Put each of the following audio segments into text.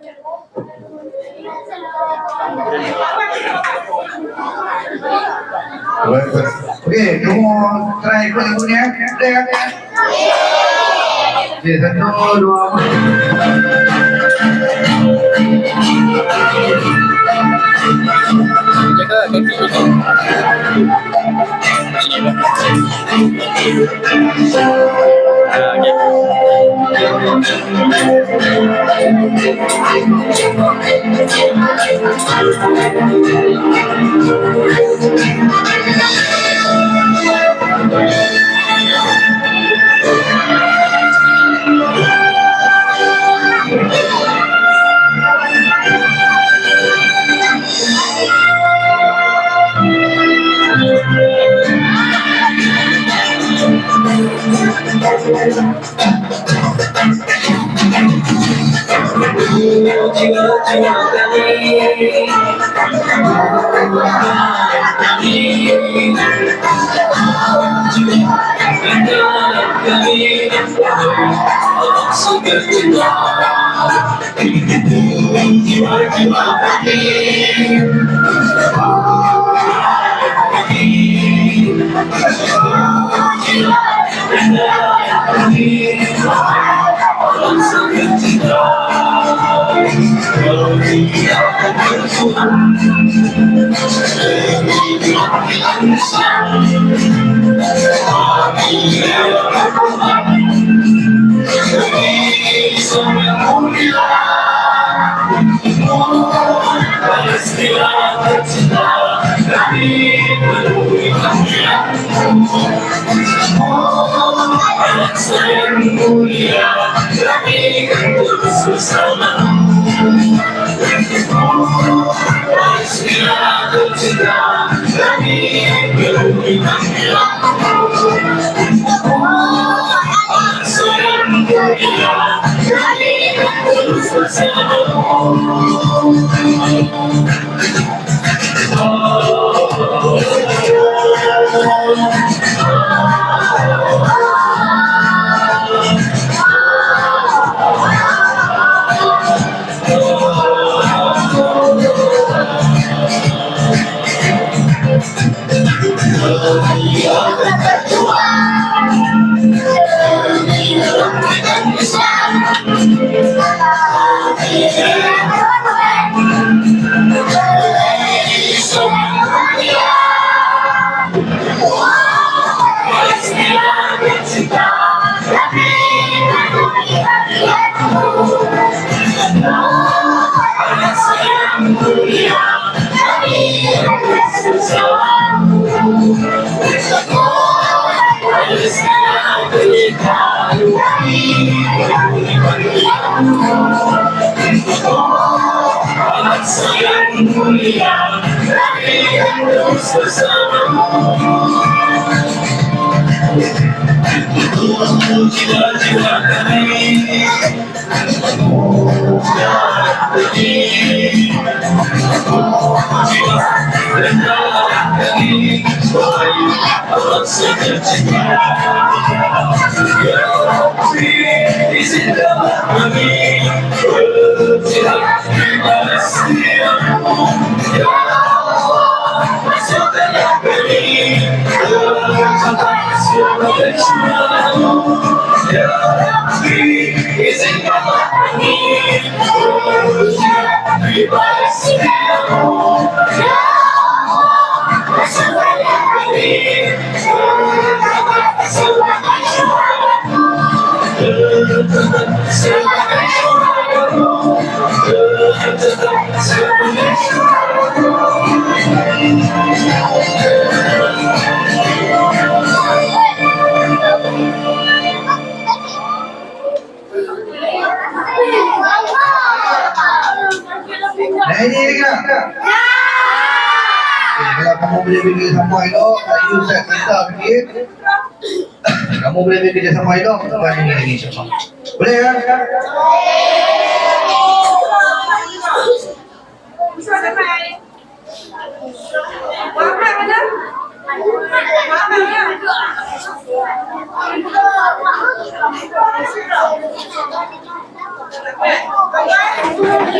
Oke, kamu try ikut ibunya, udah ya? Oke, 1, 2, nah ini kira. Kalau kamu boleh pergi sama Ilo, you set kita pergi. Kamu boleh pergi sama Ilo, bukan ini lagi sama. Boleh ya? Wow.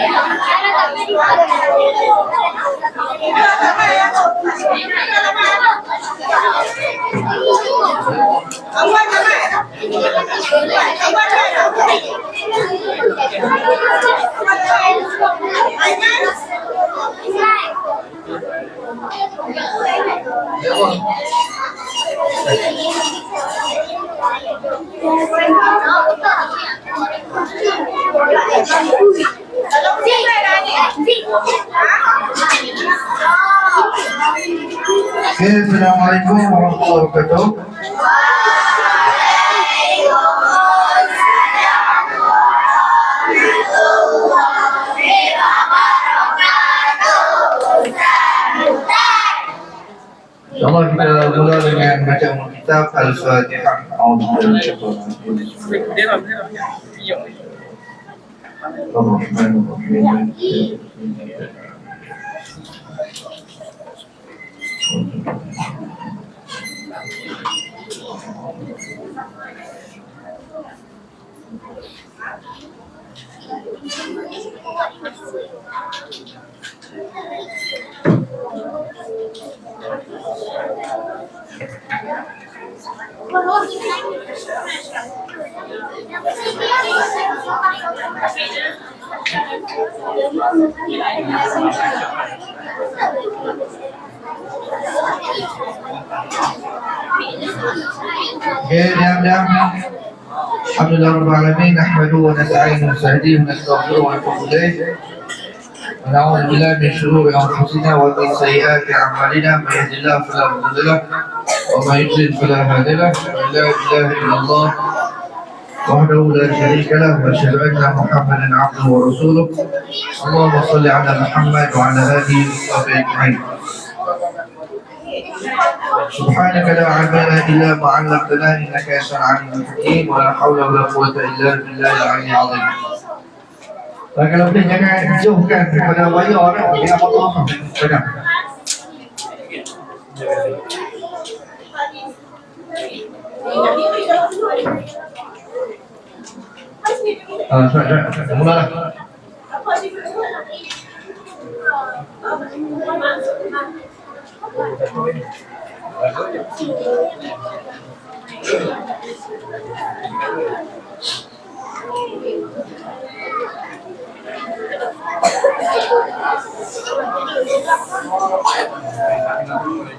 Assalamualaikum warahmatullahi wabarakatuh. InsyaAllah kita mula dengan baca kitab Al-Fatihah. Alhamdulillah Rabbil Alamin, nahmaduhu wa nasta'inuhu wa nasta'hidihi wa nastaghfiruhu wa natubu ilayh. Wa na'udzu billahi min shururi anfusina wa min sayyiati a'malina, may yahdihillahu fala mudilla lahu wa may yudlil fala hadiya lahu. La ilaha illallah wahdahu la syarika lahu wa asyhadu anna Muhammadan 'abduhu wa rasuluh. Allahumma shalli 'ala Muhammad wa 'ala alihi wa sahbihi ajma'in. سبحانك لا علم لنا إلا ما علمتنا إنك أنت العليم الحكيم ولا حول ولا قوة إلا بالله العلي العظيم. Kalau boleh jangan jauhkan daripada wayar dia potong benar. Sudah, mulalah.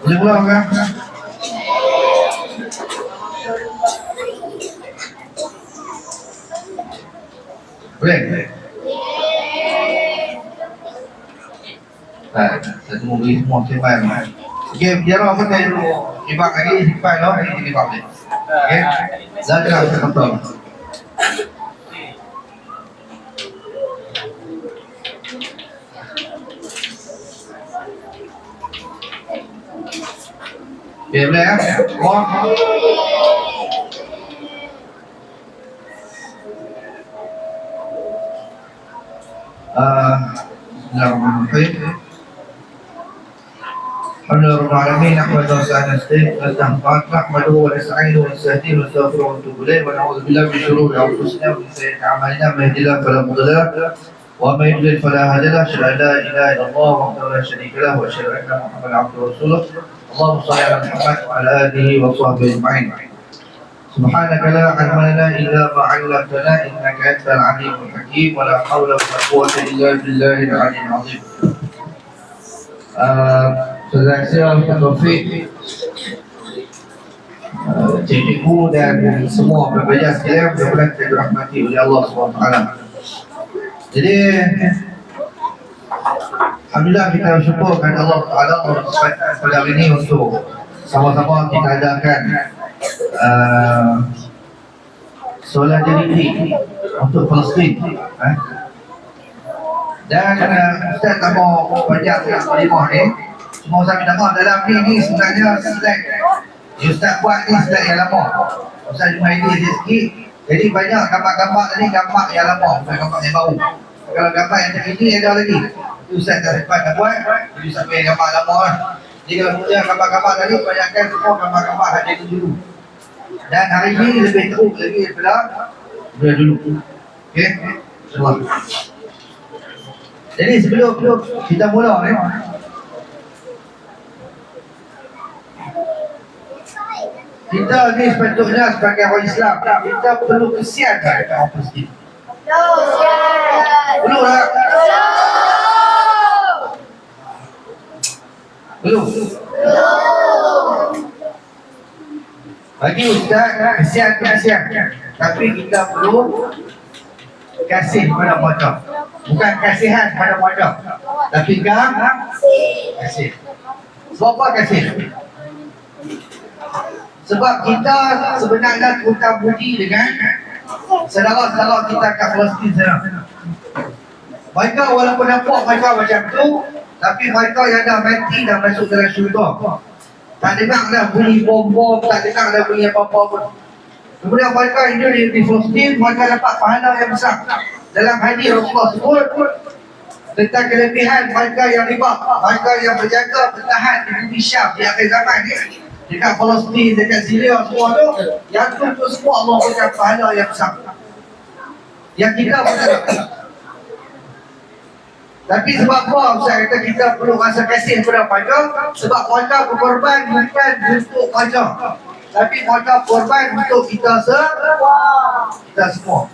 Boleh pulang kan? Boleh? Satu mau beli semua simpan. Okay, biar apa tadi dulu ibak lagi simpan loh, ini ibak deh. Okay, dah jelas betul. Okay, boleh ya? Wah. Bismillahirrahmanirrahim. Alhamdulillah Rabbil Alamin, nahmaduhu wa nahmaduhu wa nasta'inuhu wa nasta'hidihi wa nastaghfiruhu wa natubu ilayh wa na'udzu billahi min shururi anfusina wa min sayyiati a'malina, may yahdihillahu fala mudilla lahu wa may yudlil fala hadiya lahu. Asyhadu an la ilaha illallah wahdahu la syarika lahu wa asyhadu anna Muhammadan 'abduhu wa rasuluh. Allahumma shalli 'ala Muhammad wa 'ala alihi wa sahbihi ajma'in. Subhanaka la 'ilma lana illa ma 'allamtana innaka antal 'alimul hakim wa la hawla wa la quwwata illa billahil 'aliyyil 'azim. Saudara saya Taufik, cikgu dan semua pelajar sekalian mudah-mudahan kita dirahmati oleh Allah SWT. Jadi alhamdulillah kita bersyukur kepada Allah Taala pada hari ini untuk sama-sama kita adakan solat jadi untuk Palestin. Dan Ustaz tak mau banyak kalimah ni. Semua saya minta maaf dalam ni sebenarnya slide Ustaz buat ni slide yang lama. Ustaz cuma edit sikit. Jadi banyak gambar-gambar tadi gambar yang lama, bukan gambar yang baru. Kalau gambar yang terkini ada lagi. Ustaz dah sempat dah buat. Jadi Ustaz pilih gambar lama lah. Jadi kalau punya gambar-gambar tadi, banyakkan semua gambar-gambar ada dulu. Dan hari ini lebih teruk lagi daripada dulu. Okey? Semua. Jadi sebelum kita mula ni, kita ni sepatutnya sebagai orang Islam, kita perlu kesian dekat orang Palestin. Perlu tak? Perlu. Bagi Ustaz, kesian. Tapi kita perlu kasih kepada mereka. Bukan kasihan kepada mereka, tapi kasih. Sebab apa kasih? Sebab kita sebenarnya hutang budi dengan saudara-saudara kita kat Palestin sana. Mereka walaupun nampak mereka macam tu, tapi mereka yang dah mati dah masuk dalam syurga. Tak dengar dah bunyi bom-bom, tak dengar dah bunyi apa-apa pun. Kemudian mereka hidup di Palestin, mereka dapat pahala yang besar. Dalam hadis Rasulullah sebut tentang kelebihan mereka yang riba, mereka yang berjaga bertahan di bumi Syam di akhir zaman ni, dekat Palestin, dekat Syria, semua tu, yang tu semua Allah berikan pahala yang besar. Yang kita betul. Tapi sebab apa Ustaz kata kita perlu rasa kasih kepada mereka? Sebab mereka berkorban bukan untuk mereka, tapi mereka berkorban untuk kita semua.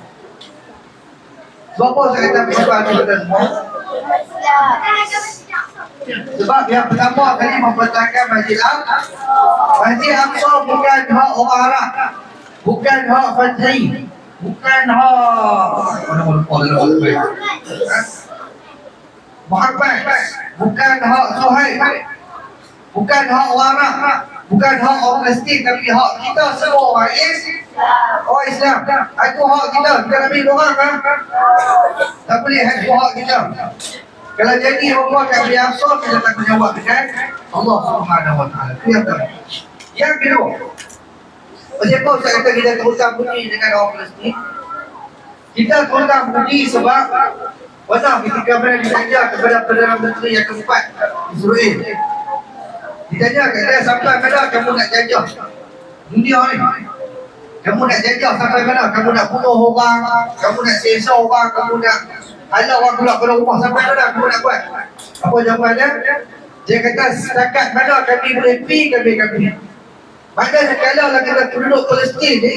Sebab apa saya kata berkorban untuk kita semua? Sebab yang pertama kali mempertahankan Masjid Al-Aqsa. Masjid Al-Aqsa bukan hak orang Arab, bukan hak Fatri, bukan hak Muhammad, bukan hak Suhaib, bukan hak orang Arab, bukan hak orang Palestin, tapi hak kita semua orang Islam. Itu hak kita. Kita nak ambil orang kan? Tak boleh hak kita. Kalau jadi Allah akan biasa, kita tak menjawab dengan Allah Subhanahu Wa Taala. Itu yang pertama. Yang kedua, kenapa saya kata kita terhutang budi dengan orang Palestin? Kita terhutang budi sebab benar ketika mereka ditanya kepada Perdana Menteri yang keempat Israel, ditanya kata sampai mana kamu nak jajah dunia ni? Kamu nak jajah sampai mana? Kamu nak bunuh orang, kamu nak seksa orang, kamu nak halau orang keluar pada rumah, sampai mana kamu nak buat? Apa jawapannya? Dia kata setakat mana kami boleh pergi, kami. Maknanya kalau lah kita penduduk Palestin ni,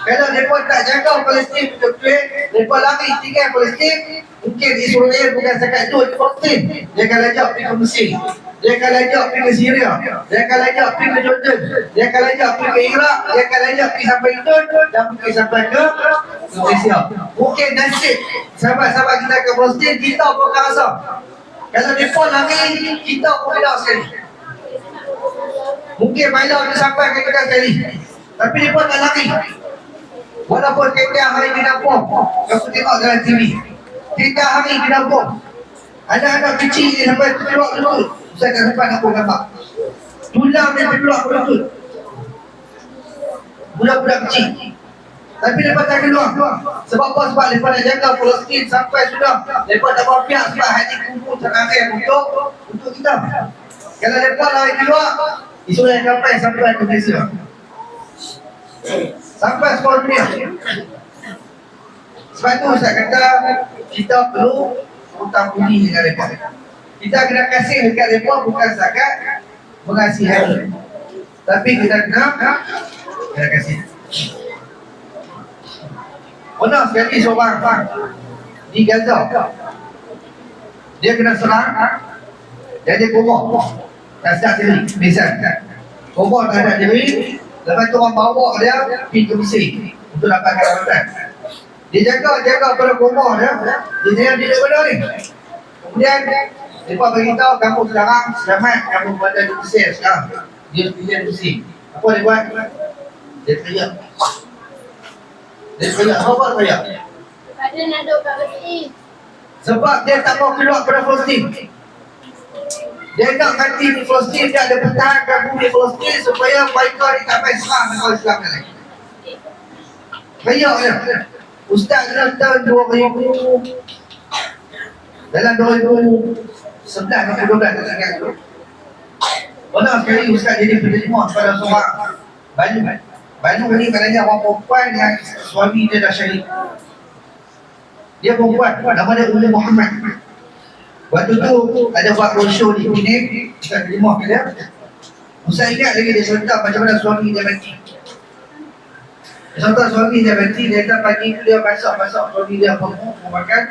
kalau mereka tak jaga Palestin betul-betul, mereka lari tinggal Palestin, mungkin Israel bukan setakat itu di Palestin. Dia akan lajak pergi ke Mesir, dia akan lajak pergi ke Syria, dia akan lajak pergi ke Jordan, dia akan lajak pergi ke Iraq, dia akan lajak pergi sampai Jordan dan pergi sampai ke Malaysia. Mungkin nasib sahabat-sahabat kita ke Palestin, kita pun akan rasa kalau mereka lari, kita pun tidak sekali. Mungkin malam dia sampai ke kita sekali, tapi mereka tak lari. Walaupun tiap hari dinampung, kamu tengok dalam TV, tiap hari dinampung, anak-anak kecil ni sampai keluar lutut. Saya tak sempat nak gambar tulang dia keluar lutut, budak-budak kecil. Tapi mereka tak keluar. Sebab apa? Sebab mereka nak jaga Palestin sampai sudah. Mereka tak berpihak sebab hati kumpul terakhir untuk kita. Kalau mereka lari keluar, Israel sampai ke Malaysia, sampai sekolah dunia. Sebab itu saya kata kita perlu hutang budi dengan mereka. Kita kena kasih dekat mereka bukan setakat mengasihani, tapi kita kena kasih. Pernah sekali seorang di Gaza, dia kena serang, dia koma, tak sedap diri, misal koma tak sedap diri. Lepas tu orang bawa dia pergi ke Mesir untuk dapatkan rawatan. Dia jaga pada koma dia jangan dia benda ni. Kemudian mereka beritahu kamu sekarang selamat, kamu berada di Mesir sekarang. Dia pergi di Mesir. Apa dia buat? Dia teriak. Apa teriak? Ada nak duduk kat Palestin. Sebab dia tak mau keluar pada Palestin. Dia nak mati di Palestin, dia ada pertahankan bumi Palestin supaya mereka ni tak main serang dengan Islam ni lagi. Teriak dia. Ustaz dalam tahun 2000, dalam 2011 atau 2012 tak ingat dulu. Pernah sekali Ustaz jadi penerima pada seorang Banu ni maknanya orang perempuan yang suami dia dah syahid. Dia perempuan, nama dia Ummu Muhammad. Waktu tu ada buat roadshow di Penang, dekat rumah dia. Saya ingat lagi dia cerita macam mana suami dia mati. Contoh suami dia mati, dia datang pagi tu dia masak suami dia mau makan,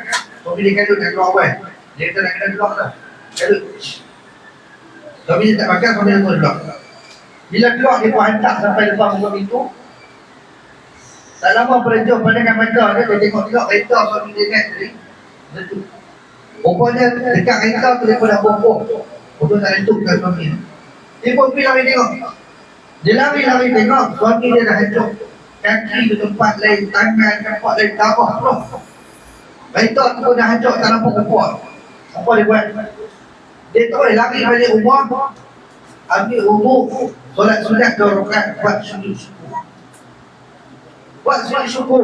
suami dia kadut nak keluar awal. Dia kata nak kena keluar lah. Kadut. Suami dia tak makan, suami dia pun keluar. Bila keluar dia pun hantar sampai depan muka pintu. Tak lama perjauh pandangan mata dia tengok kereta suami dia naik tadi. Betul. Rupanya dekat kereta tu dia pun dah bongkok. Betul tak lentuk kat suami dia. Dia pun pergi lari tengok. Dia lari tengok, suami dia dah hancur. Kaki tu tempat lain, tangan tempat lain, tabah terus. Kereta tu pun dah hancur, tak nampak kuat. Apa dia buat? Dia terus lari balik rumah, ambil wudu, solat sunat 2 rakaat, buat sujud syukur. Buat sujud syukur.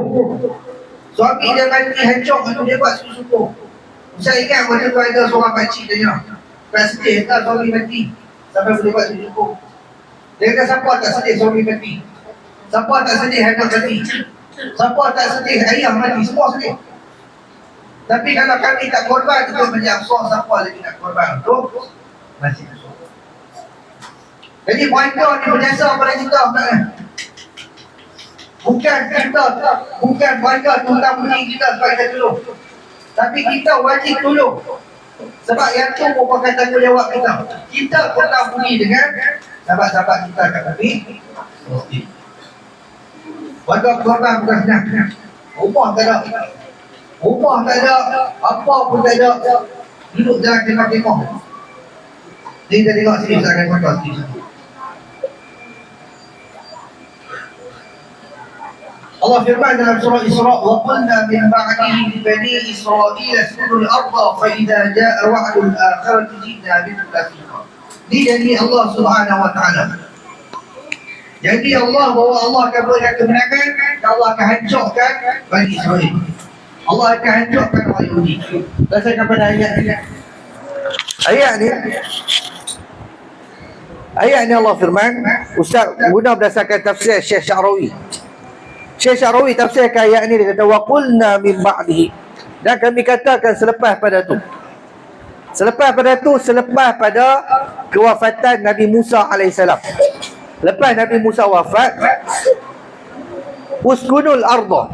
Suami dia mati hancur, dia buat sujud syukur. Saya ingat waktu tu ada seorang pakcik tanya, tak sedih tak suami mati sampai boleh buat sujud syukur. Dia kata siapa tak sedih suami mati? Siapa tak sedih anak mati? Siapa tak sedih ayah mati? Semua sedih. Tapi kalau kami tak korban untuk menjangkau, siapa lagi nak korban untuk masih masuk. Jadi mereka ni berjasa pada kita bukan? Bukan kita, bukan mereka tentang bunyi kita sebab kita tolong. Tapi kita wajib tolong. Sebab yang tu merupakan tanggungjawab kita. Kita pernah bunyi dengan sahabat-sahabat kita kat Nabi. Warga korban bukan senang. Rumah tak ada. Rumah tak ada. Apa pun tak ada. Duduk jalan tengok-tengok. Ni kita tengok sini. Saya akan contoh sini. Allah firman dalam surah Isra, wa qulna min ba'dihi li bani Israil askunu al-ardha fa idza jaa wa'du al-akhirati ji'na bikum lafiqa. Ini janji Allah Subhanahu wa taala. Jadi Allah bahawa Allah akan berikan kemenangan, Allah akan hancurkan Bani Israel. Allah akan hancurkan orang Yahudi. Bacakan pada ayat ni. Ayat ni Allah firman, Ustaz guna berdasarkan tafsir Syekh Sya'rawi. Syekh Sya'rawi tafsirkan ayat ni, dia kata wa qulna min ba'dihi. Dan kami katakan selepas pada tu. Selepas pada kewafatan Nabi Musa alaihissalam. Lepas Nabi Musa wafat, uskunul arda,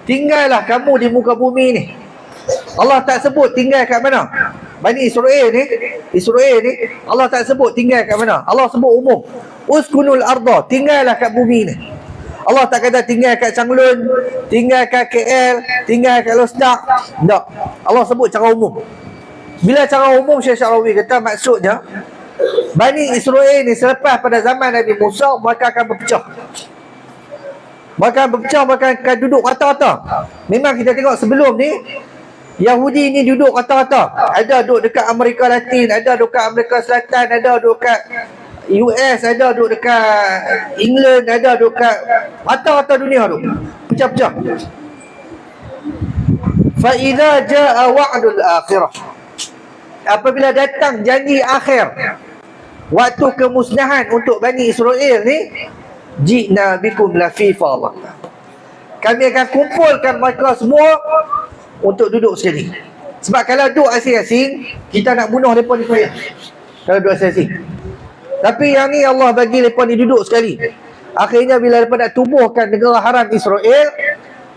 tinggallah kamu di muka bumi ni. Allah tak sebut tinggal kat mana. Bani Israel ni Allah tak sebut tinggal kat mana. Allah sebut umum. Uskunul arda, tinggallah kat bumi ni. Allah tak kata tinggal kat Changlun, tinggal kat KL, tinggal kat Lostak. Tak. Allah sebut cara umum. Bila cara umum, Syekh Sya'rawi kata maksudnya Bani Israel ni selepas pada zaman Nabi Musa, mereka akan berpecah. Mereka akan duduk rata-rata. Memang kita tengok sebelum ni Yahudi ni duduk rata-rata. Ada duduk dekat Amerika Latin, ada duduk dekat Amerika Selatan, ada duduk dekat US, ada duduk dekat England, ada duduk dekat rata-rata dunia tu. Pecah-pecah. Fa idza jaa wa'dul akhirah, apabila datang janji akhir, waktu kemusnahan untuk Bani Israel ni, ji'na bikum lafifa, kami akan kumpulkan mereka semua untuk duduk sekali. Sebab kalau duduk asing-asing, kita nak bunuh mereka ni payah. Kalau duduk asing-asing. Tapi yang ni Allah bagi mereka ni duduk sekali. Akhirnya bila mereka nak tubuhkan negara haram Israel,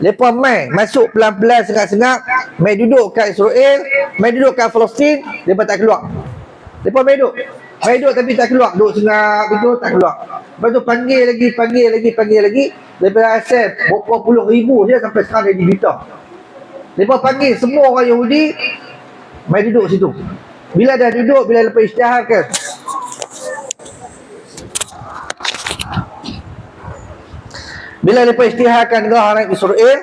mereka masuk pelan-pelan, sengak-sengak, mai duduk kat Israel, mai duduk kat Palestin, mereka tak keluar. Mereka mai duduk tapi tak keluar, duduk sengak begitu tak keluar. Lepas tu panggil lagi. Daripada asal berapa puluh ribu je sampai sekarang jadi juta. Mereka panggil semua orang Yahudi mai duduk situ. Bila dah duduk, bila lepas isytiharkan, bila mereka isytiharkan negara haram Israel,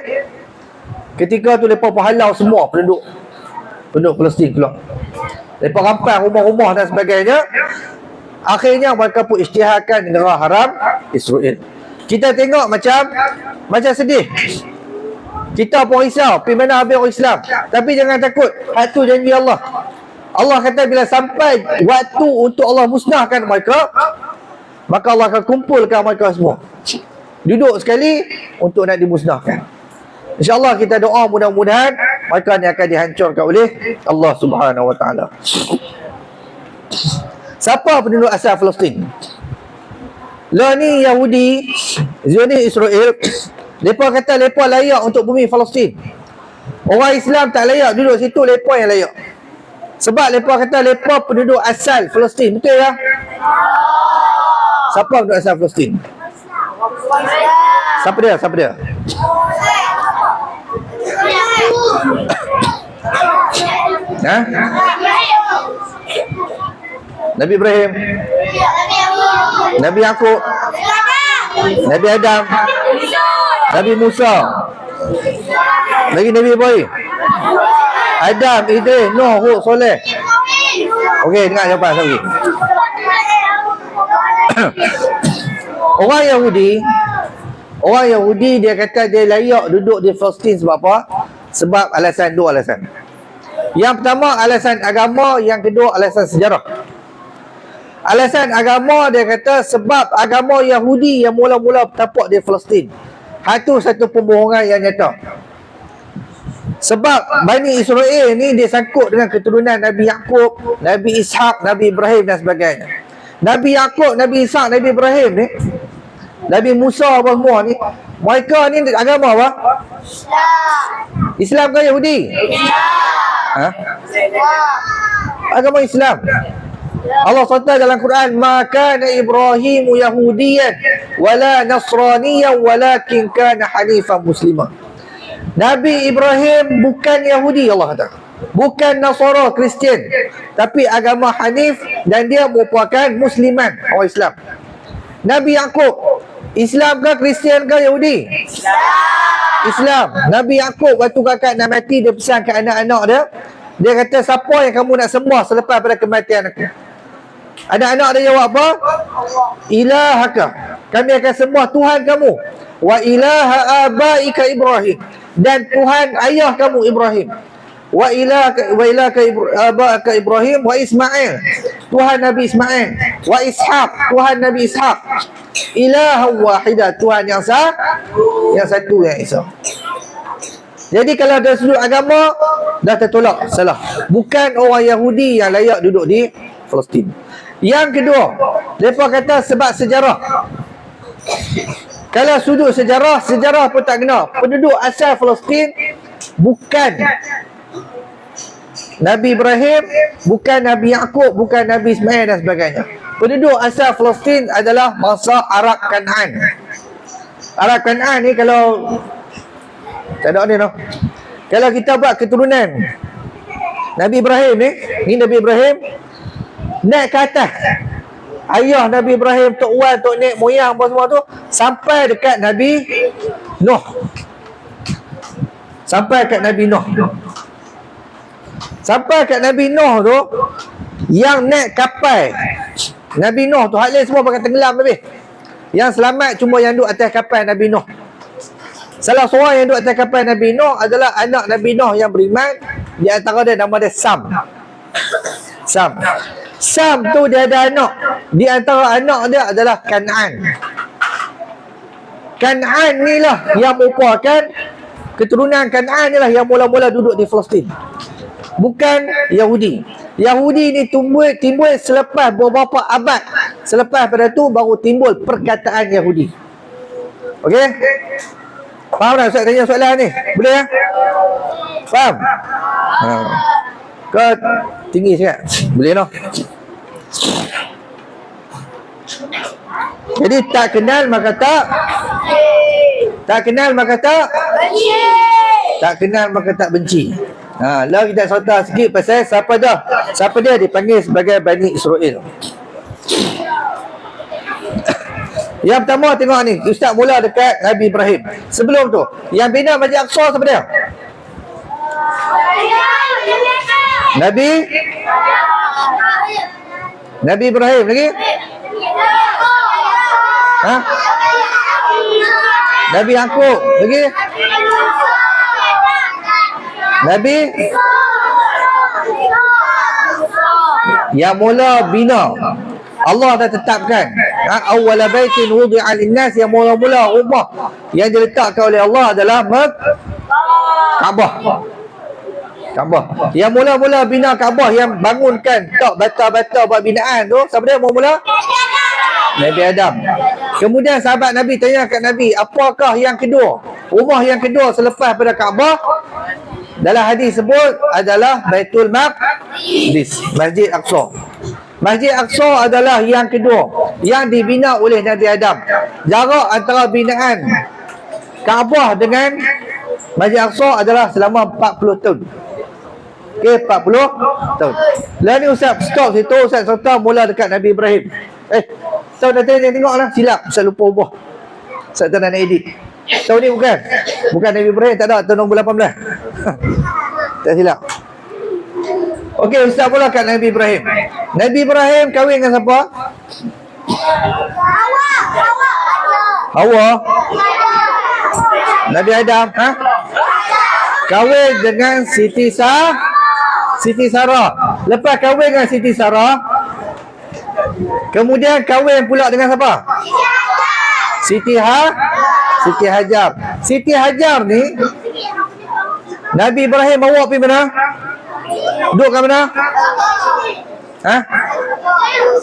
ketika tu mereka halau semua penduduk Palestin keluar. Mereka rampas rumah-rumah dan sebagainya. Akhirnya mereka pun isytiharkan negara haram Israel. Kita tengok macam sedih. Kita pun risau, pergi mana habis orang Islam. Tapi jangan takut, itu janji Allah. Allah kata bila sampai waktu untuk Allah musnahkan mereka, maka Allah akan kumpulkan mereka semua. Duduk sekali untuk nak dimusnahkan. InsyaAllah kita doa mudah-mudahan mereka ni akan dihancurkan oleh Allah Subhanahu Wa Taala. Siapa penduduk asal Palestin? Lah ni Yahudi, Zionis Israel, mereka kata mereka layak untuk bumi Palestin. Orang Islam tak layak duduk situ, mereka yang layak. Sebab mereka kata mereka penduduk asal Palestin. Betul tak? Siapa penduduk asal Palestin? Siapa dia? Siapa dia? Ha? Nabi Ibrahim, Nabi Yaqub, Nabi Adam, Nabi Musa, lagi Nabi Ibrahim, Adam, Idris, Nuh, Hud, Soleh. Okey, dengar jawapan lagi. Orang Yahudi dia kata dia layak duduk di Palestin sebab apa? Sebab dua alasan. Yang pertama alasan agama, yang kedua alasan sejarah. Alasan agama dia kata sebab agama Yahudi yang mula-mula bertapak di Palestin. Itu satu pembohongan yang nyata. Sebab Bani Israel ni dia sangkut dengan keturunan Nabi Yaqub, Nabi Ishak, Nabi Ibrahim dan sebagainya. Nabi Yaqub, Nabi Ishak, Nabi Ibrahim ni, Nabi Musa apa semua ni, mereka ni agama apa? Islam ke Yahudi? Ha? Agama Islam. Allah SWT dalam Quran, "Ma kana Ibrahim Yahudiyan wala Nasraniyan walakin kana hanifan musliman." Nabi Ibrahim bukan Yahudi, Allah kata. Bukan Nasara, Kristian, tapi agama Hanif dan dia merupakan Musliman, orang Islam. Nabi Yaqub, Islam ke Kristian ke Yahudi? Islam. Nabi Yaqub waktu kakak nak mati, dia pesan ke anak-anak dia. Dia kata, siapa yang kamu nak sembah selepas pada kematian aku? Anak-anak dia jawab apa? Ilahaka, kami akan sembah Tuhan kamu. Wa ilaha abaika Ibrahim, dan Tuhan ayah kamu Ibrahim. Wa ilaka abaka Ibrahim wa Ismail, Tuhan Nabi Ismail. Wa Ishaq, Tuhan Nabi Ishaq. Ilaha wahidah, Tuhan yang satu, yang Esa. Jadi kalau dari sudut agama dah tertolak, salah. Bukan orang Yahudi yang layak duduk di Palestin. Yang kedua, mereka kata sebab sejarah. Kalau sudut sejarah pun tak kena. Penduduk asal Palestin bukan Nabi Ibrahim, bukan Nabi Yaqub, bukan Nabi Ismail dan sebagainya. Penduduk asal Palestin adalah bangsa Arab Kan'an. Arab Kan'an ni kalau tak ada ni no. Kalau kita buat keturunan Nabi Ibrahim ni Nabi Ibrahim naik ke atas. Ayah Nabi Ibrahim, Tok Wan, Tok Nek, moyang apa semua tu sampai dekat Nabi Nuh. Sampai kat Nabi Nuh. Sampai kat Nabi Nuh tu, yang naik kapal Nabi Nuh tu, hak lain semua pakai tenggelam habis. Yang selamat cuma yang duduk atas kapal Nabi Nuh. Salah seorang yang duduk atas kapal Nabi Nuh adalah anak Nabi Nuh yang beriman. Di antara dia nama dia Sam. Sam tu dia ada anak. Di antara anak dia adalah Kan'an. Kan'an ni lah yang merupakan keturunan Kan'an ni lah yang mula-mula duduk di Palestin. Bukan Yahudi. Yahudi ni timbul selepas beberapa abad. Selepas pada tu baru timbul perkataan Yahudi. Okey? Faham tak Ustaz tanya soalan ni? Boleh ya? Faham? Kau tinggi sikit? Boleh no? Jadi tak kenal maka tak. Tak kenal maka tak. Tak kenal maka tak benci. Lah kita cerita sikit pasal siapa dia dipanggil sebagai Bani Israel. Yang pertama tengok ni, Ustaz mula dekat Nabi Ibrahim. Sebelum tu, yang bina Masjid Aqsa siapa dia? Nabi Ibrahim lagi? Ha? Nabi Yaqub lagi? Nabi yang mula bina, Allah dah tetapkan awwala baitin wudi'a lin-nas, yang mula-mula rumah yang diletakkan oleh Allah adalah Kaabah. Kaabah. Yang mula-mula bina Kaabah, yang bangunkan tak bata-bata buat binaan tu, siapa dia mula-mula? Nabi Adam. Kemudian sahabat Nabi tanya kat Nabi, apakah yang kedua? Rumah yang kedua selepas pada Kaabah? Dalam hadis sebut adalah Baitul Maqdis, Masjid Aqsa. Masjid Aqsa adalah yang kedua yang dibina oleh Nabi Adam. Jarak antara binaan Kaabah dengan Masjid Aqsa adalah selama 40 tahun. Okey, 40 tahun. Lah ni Ustaz stop situ, Ustaz serta mula dekat Nabi Ibrahim. Tahu dah tengoklah, silap Ustaz lupa ubah. Ustaz tak nak edit. Tahun ni bukan Nabi Ibrahim, tak ada tahun 2018. Tak silap. Okey, Ustaz pula kat Nabi Ibrahim. Nabi Ibrahim kahwin dengan siapa? Hawa. Nabi Adam, kahwin dengan Siti Sarah. Lepas kahwin dengan Siti Sarah, kemudian kahwin pula dengan siapa? Siti Hajar. Siti Hajar ni Nabi Ibrahim bawa pergi mana? Duduk kat mana?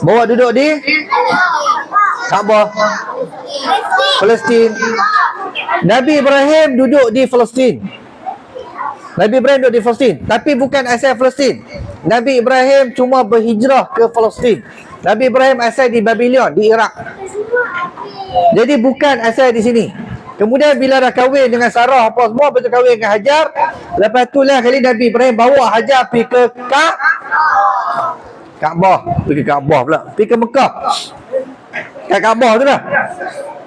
Bawa duduk di Kaabah, Palestin. Nabi Ibrahim duduk di Palestin. Tapi bukan asal Palestin. Nabi Ibrahim cuma berhijrah ke Palestin. Nabi Ibrahim asal di Babylon, di Iraq. Jadi bukan asal di sini. Kemudian bila dah kahwin dengan Sarah apa semua, betul kahwin dengan Hajar. Lepas tu lah kali Nabi Ibrahim bawa Hajar pergi ke Kaabah. Pergi ke Kaabah pula. Pergi ke Mekah. Kat Kaabah tu lah.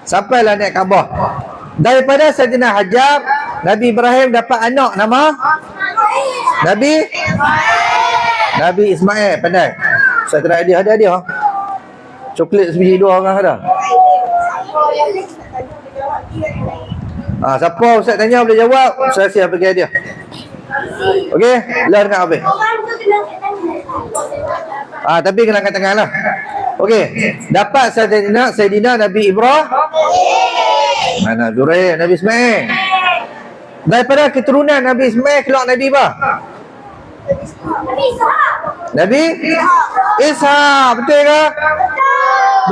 Sampailah naik Kaabah. Daripada Sayyidina Hajar, Nabi Ibrahim dapat anak nama Nabi Ismail. Pandai. Saya tak ada hadiah. Coklat sebiji 2 orang ada. Siapa Ustaz tanya boleh jawab, saya siap bagi hadiah. Okey, lah dengan habis. Tapi kena angkat tangan lah. Okey, dapat Sayyidina Nabi Ibrahim. Mana Ibrahim, Nabi Ismail. Daripada keturunan Nabi Ismail keluar Nabi apa? Nabi Ishaq. Betul ke?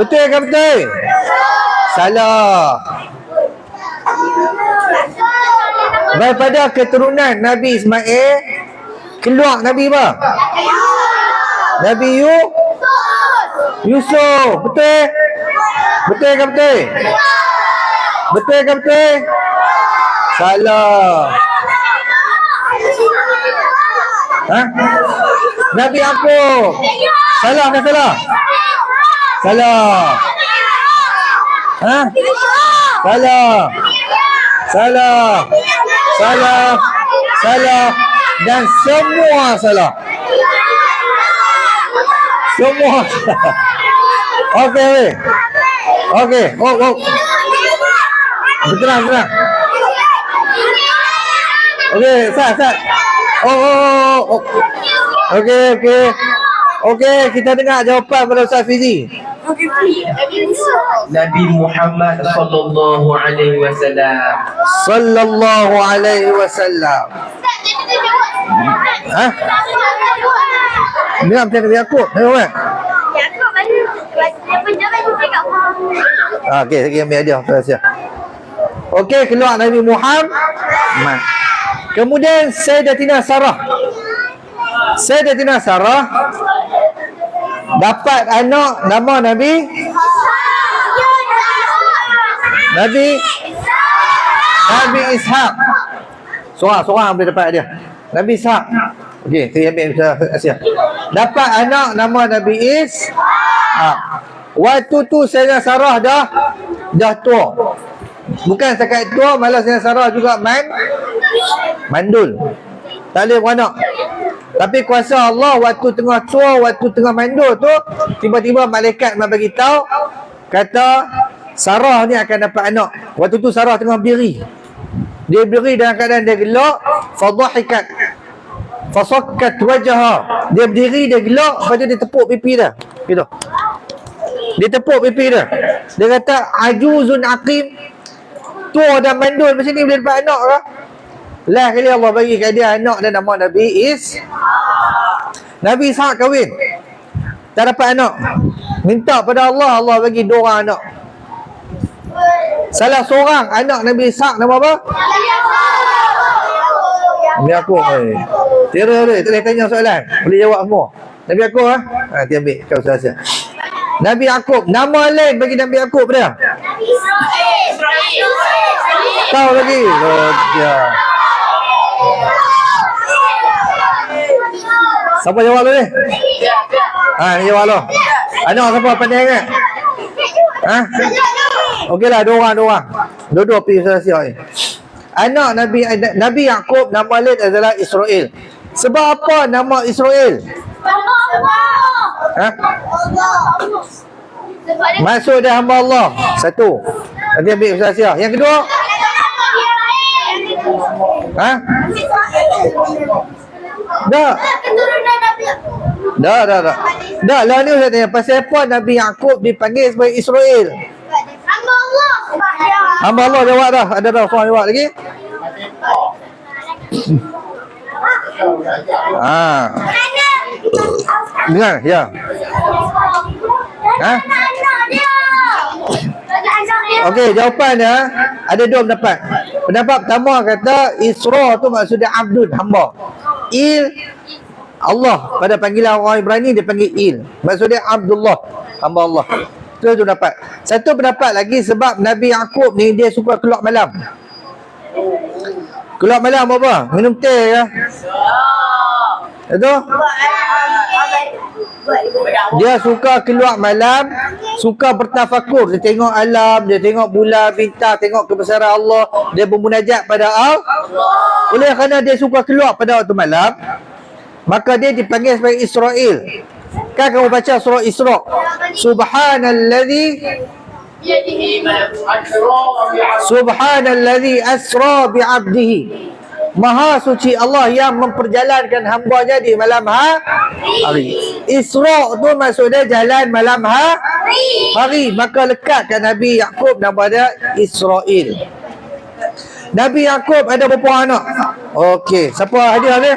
Betul ke betul? Salah. Daripada keturunan Nabi Ismail keluar Nabi apa? Nabi Yusuf. Betul? Betul ke betul? Betul ke betul? Salah. Nabi Yaqub. Salah ke salah? Salah. Salah dan semua salah. Semua. Okey. Oh. Tenang. Okey, Sat. Oh. Okey, kita dengar jawapan pada Ustaz Fizi. Nabi Muhammad sallallahu alaihi wasallam. Ni apa Nabi Yaqub? Tengok. Okey, saya ambil hadiah rahsia. Okey, keluar Nabi Muhammad. Kemudian Sayyidatina Sarah dapat anak nama Nabi Ishaq. Seorang boleh dapat dia. Nabi Ishaq. Okey, saya ambil rahsia. Dapat anak nama Nabi Ishaq. Waktu tu Sayyidatina Sarah dah tua. Bukan setakat tua, malah Sayyidatina Sarah juga mandul. Tak boleh beranak. Tapi kuasa Allah waktu tengah tua, waktu tengah mandul tu, tiba-tiba malaikat bagi tahu kata Sarah ni akan dapat anak. Waktu tu Sarah tengah berdiri. Dia berdiri dalam keadaan dia gelak, fadhahikat. Fasakkat wajhaha. Dia berdiri, dia gelak, lepas tu dia tepuk pipi dia. Gitu. Dia tepuk pipi dia. Dia kata ajuzun aqim. Tua dan mandul macam ni boleh dapat anak ke? Last kali Allah bagi kat dia anak dan nama Nabi Nabi Ishaq kahwin. Tak dapat anak. Minta pada Allah, Allah bagi 2 orang anak. Salah seorang anak Nabi Ishaq nama apa? Nabi Yaqub. Tira dia, tak boleh tanya soalan. Boleh jawab semua. Nabi Yaqub nanti ambil kau saja. Nabi Yaqub, nama lain bagi Nabi Yaqub dia. Tahu lagi? Ya. Siapa jawab dulu ni? Ni jawab dulu. Anak siapa pandai kan? Okeylah, 2 orang. Dua-dua pergi selesai ni. Anak Nabi Yaqub nama lain adalah Israel. Sebab apa nama Israel? Maksud dia hamba Allah. Satu. Nanti ambil selesai. Yang kedua? Dah. Dah lah ni Ustaz tanya. Pasal apa Nabi Yaqub dipanggil sebagai Israel? Hamba Allah. Hamba Allah jawab dah. Ada dah soal jawab lagi? Dengar, ya. Okey, jawapannya ada 2 pendapat. Pendapat pertama kata Isra tu maksudnya abdun, hamba. Allah pada panggilan orang Ibrani dia panggil maksudnya Abdullah, hamba Allah. Itu pendapat. Satu pendapat lagi sebab Nabi Yaqub ni dia suka keluar malam. Keluar malam apa? Minum teh ke? Itu? Dia suka keluar malam, suka bertafakur. Dia tengok alam, dia tengok bulan, bintang, tengok kebesaran Allah. Dia bermunajat pada Allah. Oleh kerana dia suka keluar pada waktu malam, maka dia dipanggil sebagai Israel. Kan kamu baca surah Isra. Subhanalladzi asra bi'abdihi. Maha suci Allah yang memperjalankan hamba-Nya di malam hari. Isra tu maksudnya jalan malam hari. Maka lekatkan Nabi Yaqub nama dia Israel. Nabi Yaqub ada berapa anak? Okey, siapa hadiah ni?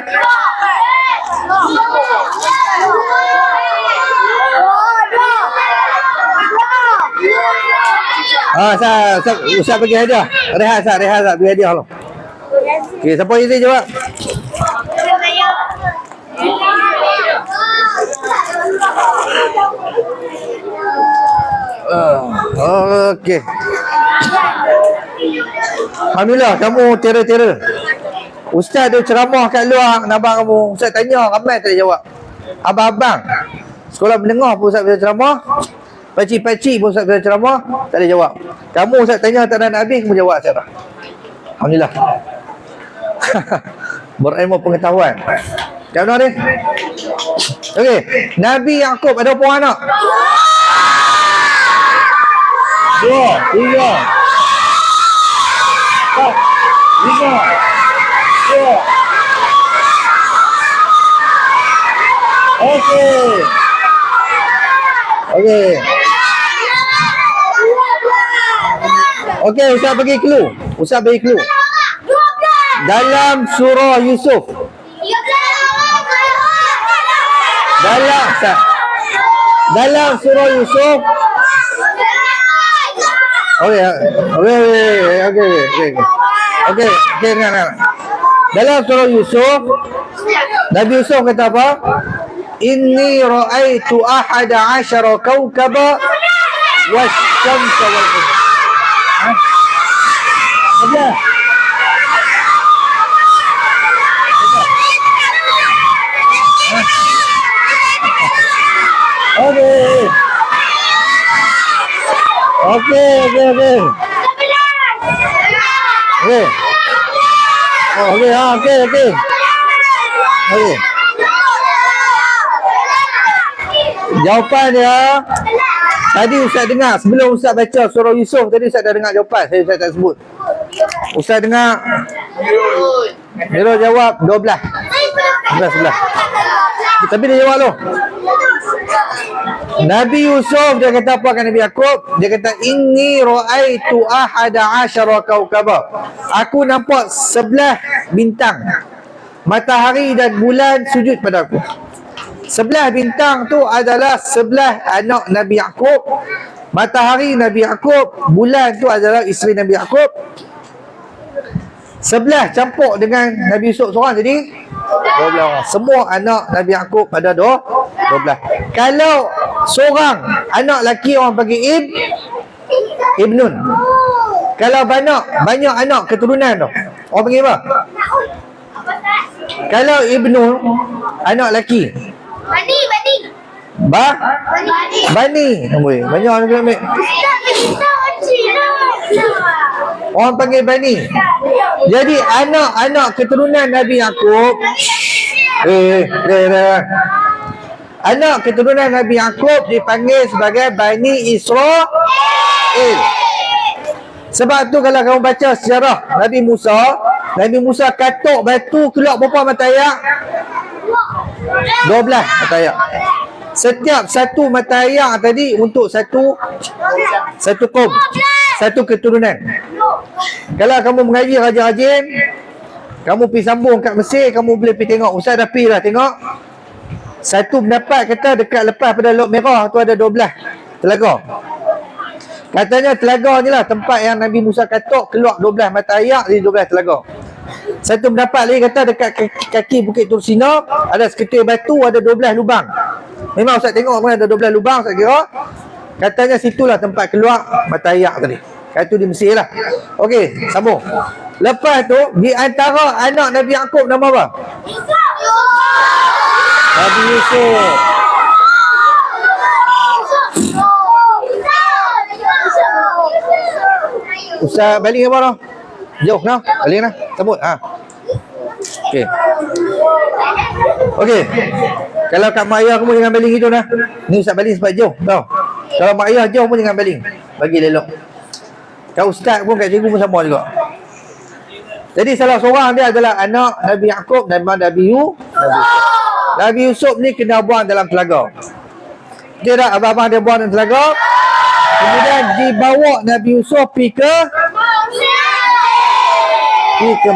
Ustaz bagi hadiah. Rehat bagi hadiah lah. Okey, siapa ini jawab? Okey. Alhamdulillah kamu tera-tera. Ustaz ada ceramah kat luar abang kamu. Ustaz tanya ramai tak jawab. Abang-abang sekolah menengah pun Ustaz bila ceramah. Pakcik-pakcik pun Ustaz bila ceramah tak ada jawab. Kamu Ustaz tanya tak ada nak habis, kamu jawab Ustaz. Alhamdulillah. Berilmu pengetahuan. Kat mana ni? Okey, Nabi Yaqub ada berapa anak? 2, 3, 4, 5, 2. Okey. Okey, Ustaz bagi clue. Dalam surah Yusuf. Dalam surah Yusuf. Okey, dengar. Dalam surah Yusuf, Nabi Yusuf kata apa? Inni ra'aitu ahada 'ashara kawkaba wasyamsa wal qamar. Okey. Jawapan dia tadi Ustaz dengar sebelum Ustaz baca surah Yusuf tadi Ustaz dah dengar jawapan. Ustaz tak sebut. Ustaz dengar Miro jawab 12. 11. Tapi dia jawab tu. Nabi Yusuf dia kata apa kan Nabi Yaqub? Dia kata inni ra'aitu ahada asyara kaukaba. Aku nampak 11 bintang. Matahari dan bulan sujud pada aku. 11 bintang tu adalah 11 anak Nabi Yaqub. Matahari Nabi Yaqub, bulan tu adalah isteri Nabi Yaqub. 11 campur dengan Nabi Yusuf seorang jadi 12 orang. Semua anak Nabi Yaqub ada 12. Kalau seorang anak lelaki orang panggil Ibnun. Kalau banyak anak keturunan tu orang panggil apa? Kalau Ibnun anak lelaki Bani. Bani. Banyak anak ambil. Orang panggil Bani. Jadi anak-anak keturunan Nabi Yaqub anak keturunan Nabi Yaqub dipanggil sebagai Bani Israel. Sebab tu kalau kamu baca sejarah Nabi Musa katuk batu keluar berapa mata air? 12 mata air. Setiap satu mata air tadi untuk satu kaum, satu keturunan. Kalau kamu mengaji rajin-rajin, kamu pergi sambung kat Mesir, kamu boleh pergi tengok. Ustaz dah pergi lah tengok. Satu pendapat kata dekat lepas pada Laut Merah tu ada 12 telaga. Katanya telaga ni lah tempat yang Nabi Musa katuk keluar 12 mata air dari 12 telaga. Satu pendapat lagi kata dekat kaki Bukit Tursina ada seketul batu, ada 12 lubang. Memang Ustaz tengok pun ada 12 lubang Ustaz kira. Katanya situlah tempat keluar mata air tadi. Itu di Mesir lah. Okey, sambung. Lepas tu di antara anak Nabi Yaqub nama apa? Nabi Yusuf. Ustaz balik apa dah? Jauh nah, balik nah. Sambut Okey. Okey. Kalau kat mak ayah kamu jangan baling gitu nah. Ni Ustaz baling sebab jauh tau. Kalau mak ayah jauh pun jangan baling. Bagi elok. Kat ustaz pun kat cikgu pun sama juga. Jadi salah seorang dia adalah anak Nabi Yaqub dan Nabi Yusuf. Nabi Yusuf ni kena buang dalam telaga. Dia dah abang-abang dia buang dalam telaga. Kemudian dibawa Nabi Yusuf pergi ke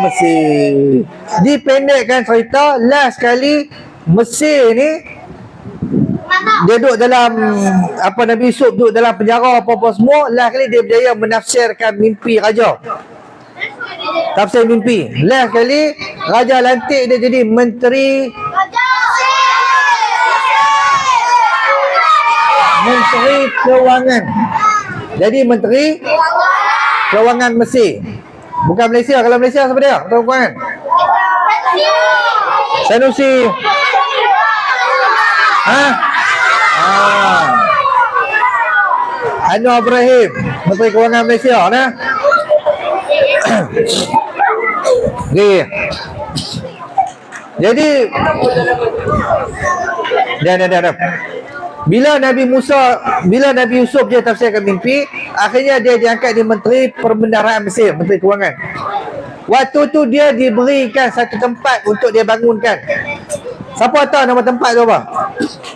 Mesir. Dipendekkan cerita, last sekali Mesir ni dia duduk dalam Nabi Yusuf duduk dalam penjara apa-apa semua. Last kali dia berjaya menafsirkan mimpi raja. Tafsir mimpi. Last kali raja lantik dia jadi menteri Kewangan. Jadi menteri Kewangan Mesir. Bukan Malaysia. Kalau Malaysia siapa dia? Menteri Kewangan Sanusi. Anwar Ibrahim, Menteri Kewangan Malaysia nah. Okay. Jadi dah. Bila Nabi Yusuf dia tafsirkan mimpi, akhirnya dia diangkat di Menteri Perbendaharaan Mesir, Menteri Kewangan. Waktu tu dia diberikan satu tempat untuk dia bangunkan. Siapa tahu nama tempat tu apa?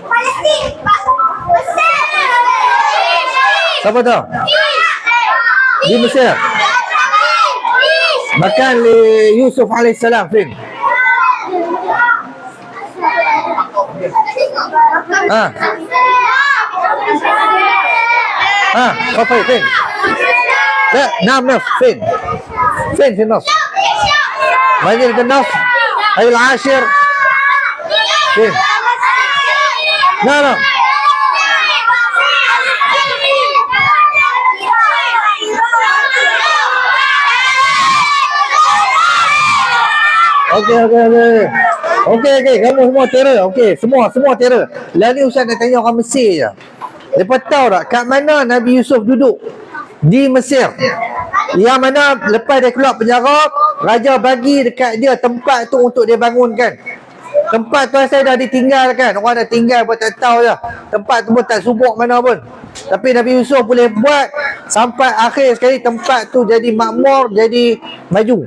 Palestin. Siapa tahu? Di Mesir. Makan li Yusuf alaihissalam fin. Apa fin? لا نعم نص فين في النص مدينة النص هي العاشر فين لا Okey, kamu semua terror. Okey, semua terror. Lalu Ustaz nak tanya orang Mesir je. Lepas tahu tak kat mana Nabi Yusuf duduk? Di Mesir. Yang mana lepas dia keluar penjara, raja bagi dekat dia tempat tu untuk dia bangunkan. Tempat tu saya dah ditinggalkan. Orang dah tinggal buat tak tahu je. Tempat tu pun tak subuk mana pun. Tapi Nabi Yusuf boleh buat sampai akhir sekali tempat tu jadi makmur, jadi maju.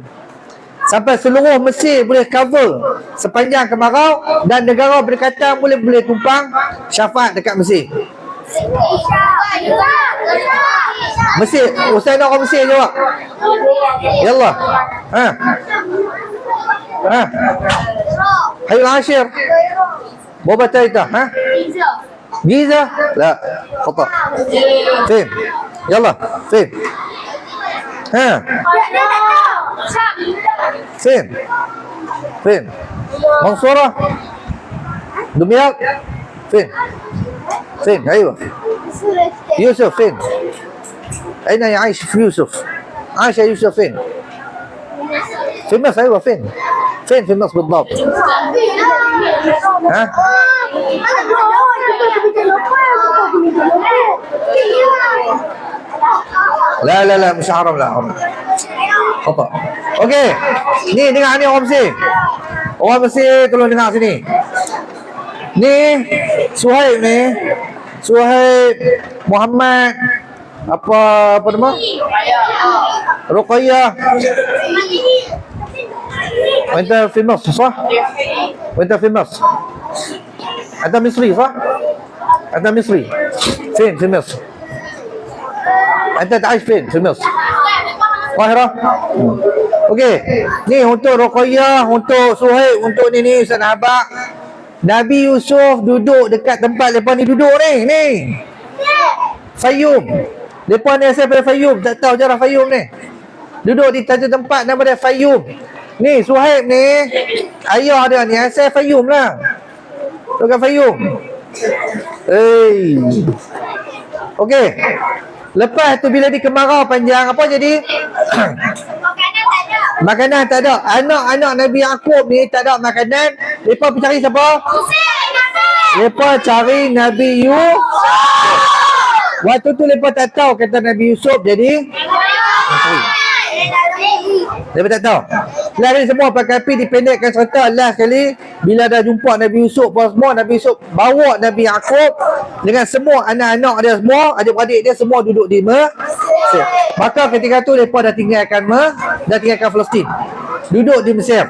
Sampai seluruh Mesir boleh cover sepanjang kemarau dan negara berdekatan boleh tumpang syafaat dekat Mesir. Mesir. Ustaz nak orang Mesir jawab. Yallah. Ha. Ha. Hayul Ashir. Boba Taita. Ha. Giza. لا خطأ. فين؟ يلا فين؟ ها فين؟ فين؟ منصورة؟ دمياط؟ فين؟ فين؟ ايوه يوسف فين؟ اين يعيش في يوسف؟ عاش يوسف فين؟ في مصر. ايوه فين؟ فين في مصر بالضبط؟ ها؟ لا لا لا مش حرام. لا حرام خطأ. Okey. Ni dengar ni orang Mesir. Orang Mesir tolong dengar sini. Ni Suhaib ni. Suhaib Muhammad apa nama? Ruqayyah. وانت في مصر صح؟ وانت في مصر. انت مصري صح؟ انت مصري. فين في مصر؟ انت تعيش فين في مصر؟ القاهرة. Okey. Ni untuk Ruqayyah, untuk Suhaib, untuk ni Ustaz Habak. Nabi Yusuf duduk dekat tempat lepas ni duduk ni. Fayyum. Depan ni asal pada Fayyum, tak tahu jarah Fayyum ni. Duduk di satu tempat nama dia Fayyum. Ni Suhaib ni ayah dia ni asal Fayyum lah. Dekat Fayyum. Okey. Lepas tu bila di kemarau panjang apa jadi? Makanan tak ada. Anak-anak Nabi Yaqub ni tak ada makanan. Mereka pergi cari siapa? Mereka cari Nabi Yusuf. Waktu tu mereka tak tahu kata Nabi Yusuf jadi mereka tak tahu. Lari semua pakai api dipendekkan serta last sekali bila dah jumpa Nabi Yusuf pun semua, Nabi Yusuf bawa Nabi Yaqub dengan semua anak-anak dia semua, adik-adik dia semua duduk di Mesir. Maka ketika tu mereka dah tinggalkan Palestin. Duduk di Mesir.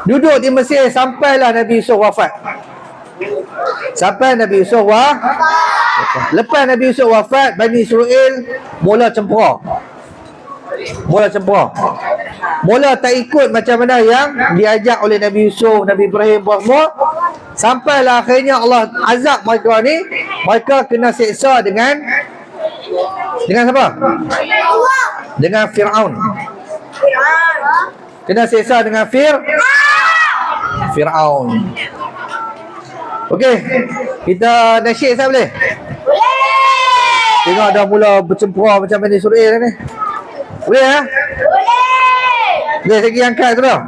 Duduk di Mesir sampailah Nabi Yusuf wafat. Sampai Nabi Yusuf wafat. Lepas Nabi Yusuf wafat, Bani Israel mula cempera. Mula tak ikut macam mana yang diajak oleh Nabi Yusuf, Nabi Ibrahim semua. Sampailah akhirnya Allah azab mereka ni. Mereka kena seksa dengan siapa? Dengan Fir'aun. Kena seksa dengan Fir'aun. Okey, kita nasyid sah boleh? Boleh. Tengok dah mula bercempura macam Bani Israel ni. Boleh ha? Boleh. Boleh lagi angkat tu dah.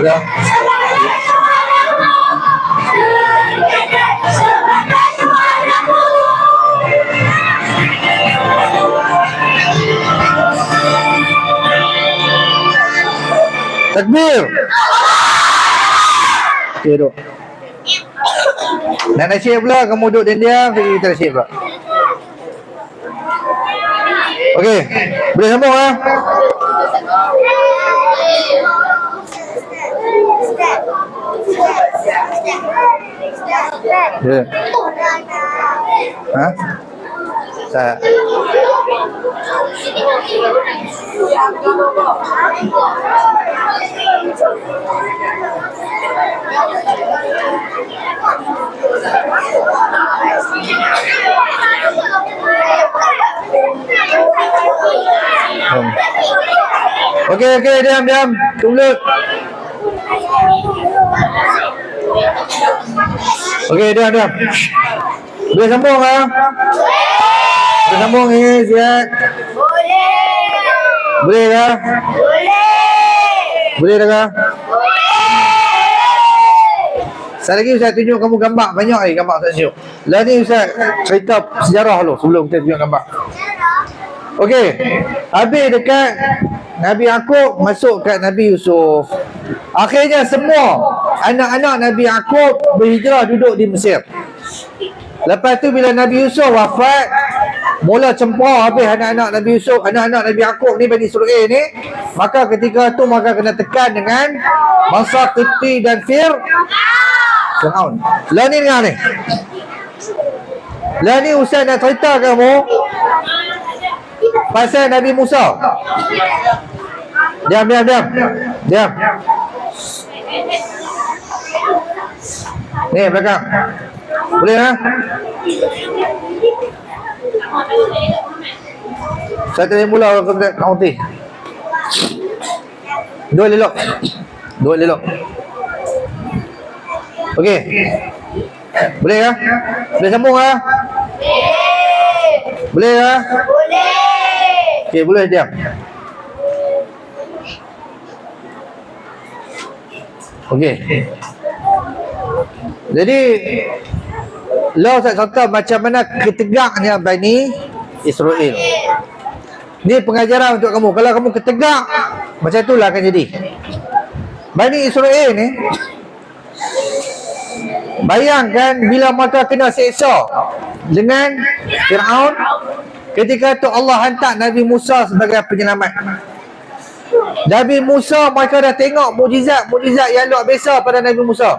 Sudah. Takbir. Okey, duduk. Nak nasyid pula, kamu duduk diam-diam, kita nasyid pula. Okey, boleh sambung ah. Ya. Ha? Saya. Okey, diam. Tunggu. Okey, diam. Boleh sambung ah? Boleh sambung ni, siap. Boleh kah? Boleh dah kah? Sekali lagi Ustaz tunjuk kamu gambar. Banyak lagi gambar Ustaz tunjuk. Lah ni Ustaz cerita sejarah dulu sebelum kita tunjuk gambar. Okey, habis dekat Nabi Yaqub masuk kat Nabi Yusuf. Akhirnya semua anak-anak Nabi Yaqub berhijrah duduk di Mesir. Lepas tu bila Nabi Yusuf wafat, mula cempur habis anak-anak Nabi Yusuf, anak-anak Nabi Yaqub ni, Bani Israil ni. Maka ketika tu maka kena tekan dengan bangsa Qibti dan Fir'aun. Lah ni dengar ni. Lah ni Ustaz nak cerita kamu pasal Nabi Musa. Diam. Ni belakang. Boleh ha? Saya tadi mula ke kaunti. Dua lelok. Okey. Boleh ha? Boleh sambung ha? Boleh lah? Boleh. Okey, boleh diam. Okey. Jadi Allah Ustaz contoh macam mana ketegaknya Bani Israel. Ni pengajaran untuk kamu. Kalau kamu ketegak, macam itulah akan jadi. Bani Israel ni, bayangkan bila mereka kena seksa dengan Fir'aun, ketika itu Allah hantar Nabi Musa sebagai penyelamat. Nabi Musa, mereka dah tengok mukjizat yang luar biasa pada Nabi Musa.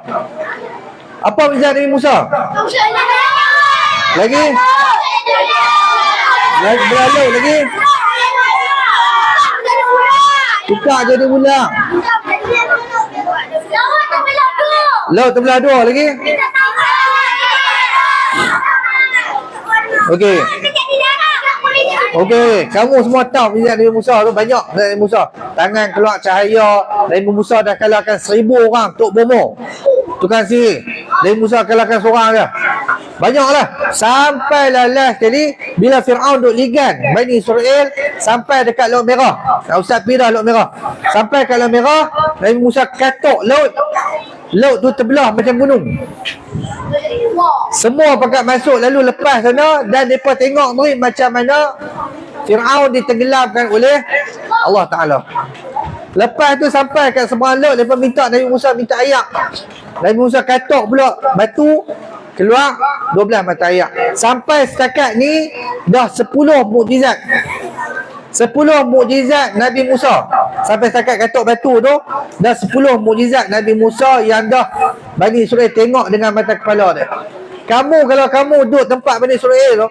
Apa mukjizat Nabi Musa? Lagi berlalu lagi. Tukar jadi bulan. Laut terbelah dua lagi. Okey. Okey, kamu semua tahu mukjizat Nabi Musa tu banyak. Nabi Musa tangan keluar cahaya. Nabi Musa dah kalahkan 1000 orang tok bomo. Tukang sihir. Nabi Musa kalahkan seorang dia. Banyaklah. Sampailah last kali bila Fir'aun duk ligan Bani Israel sampai dekat Laut Merah. Ustaz Pirah Laut Merah. Sampai kat Laut Merah, Nabi Musa katuk laut. Laut tu terbelah macam gunung. Semua pakat masuk lalu lepas sana dan mereka tengok macam mana Fir'aun ditenggelamkan oleh Allah Ta'ala. Lepas tu sampai kat seberang laut, mereka minta Nabi Musa minta air. Nabi Musa katuk pula batu, keluar 12 mata air. Sampai setakat ni dah 10 mukjizat. 10 mukjizat Nabi Musa. Sampai setakat katuk batu tu dah 10 mukjizat Nabi Musa yang dah Bani Israel tengok dengan mata kepala dia. Kamu kalau kamu duduk tempat Bani Israel tu,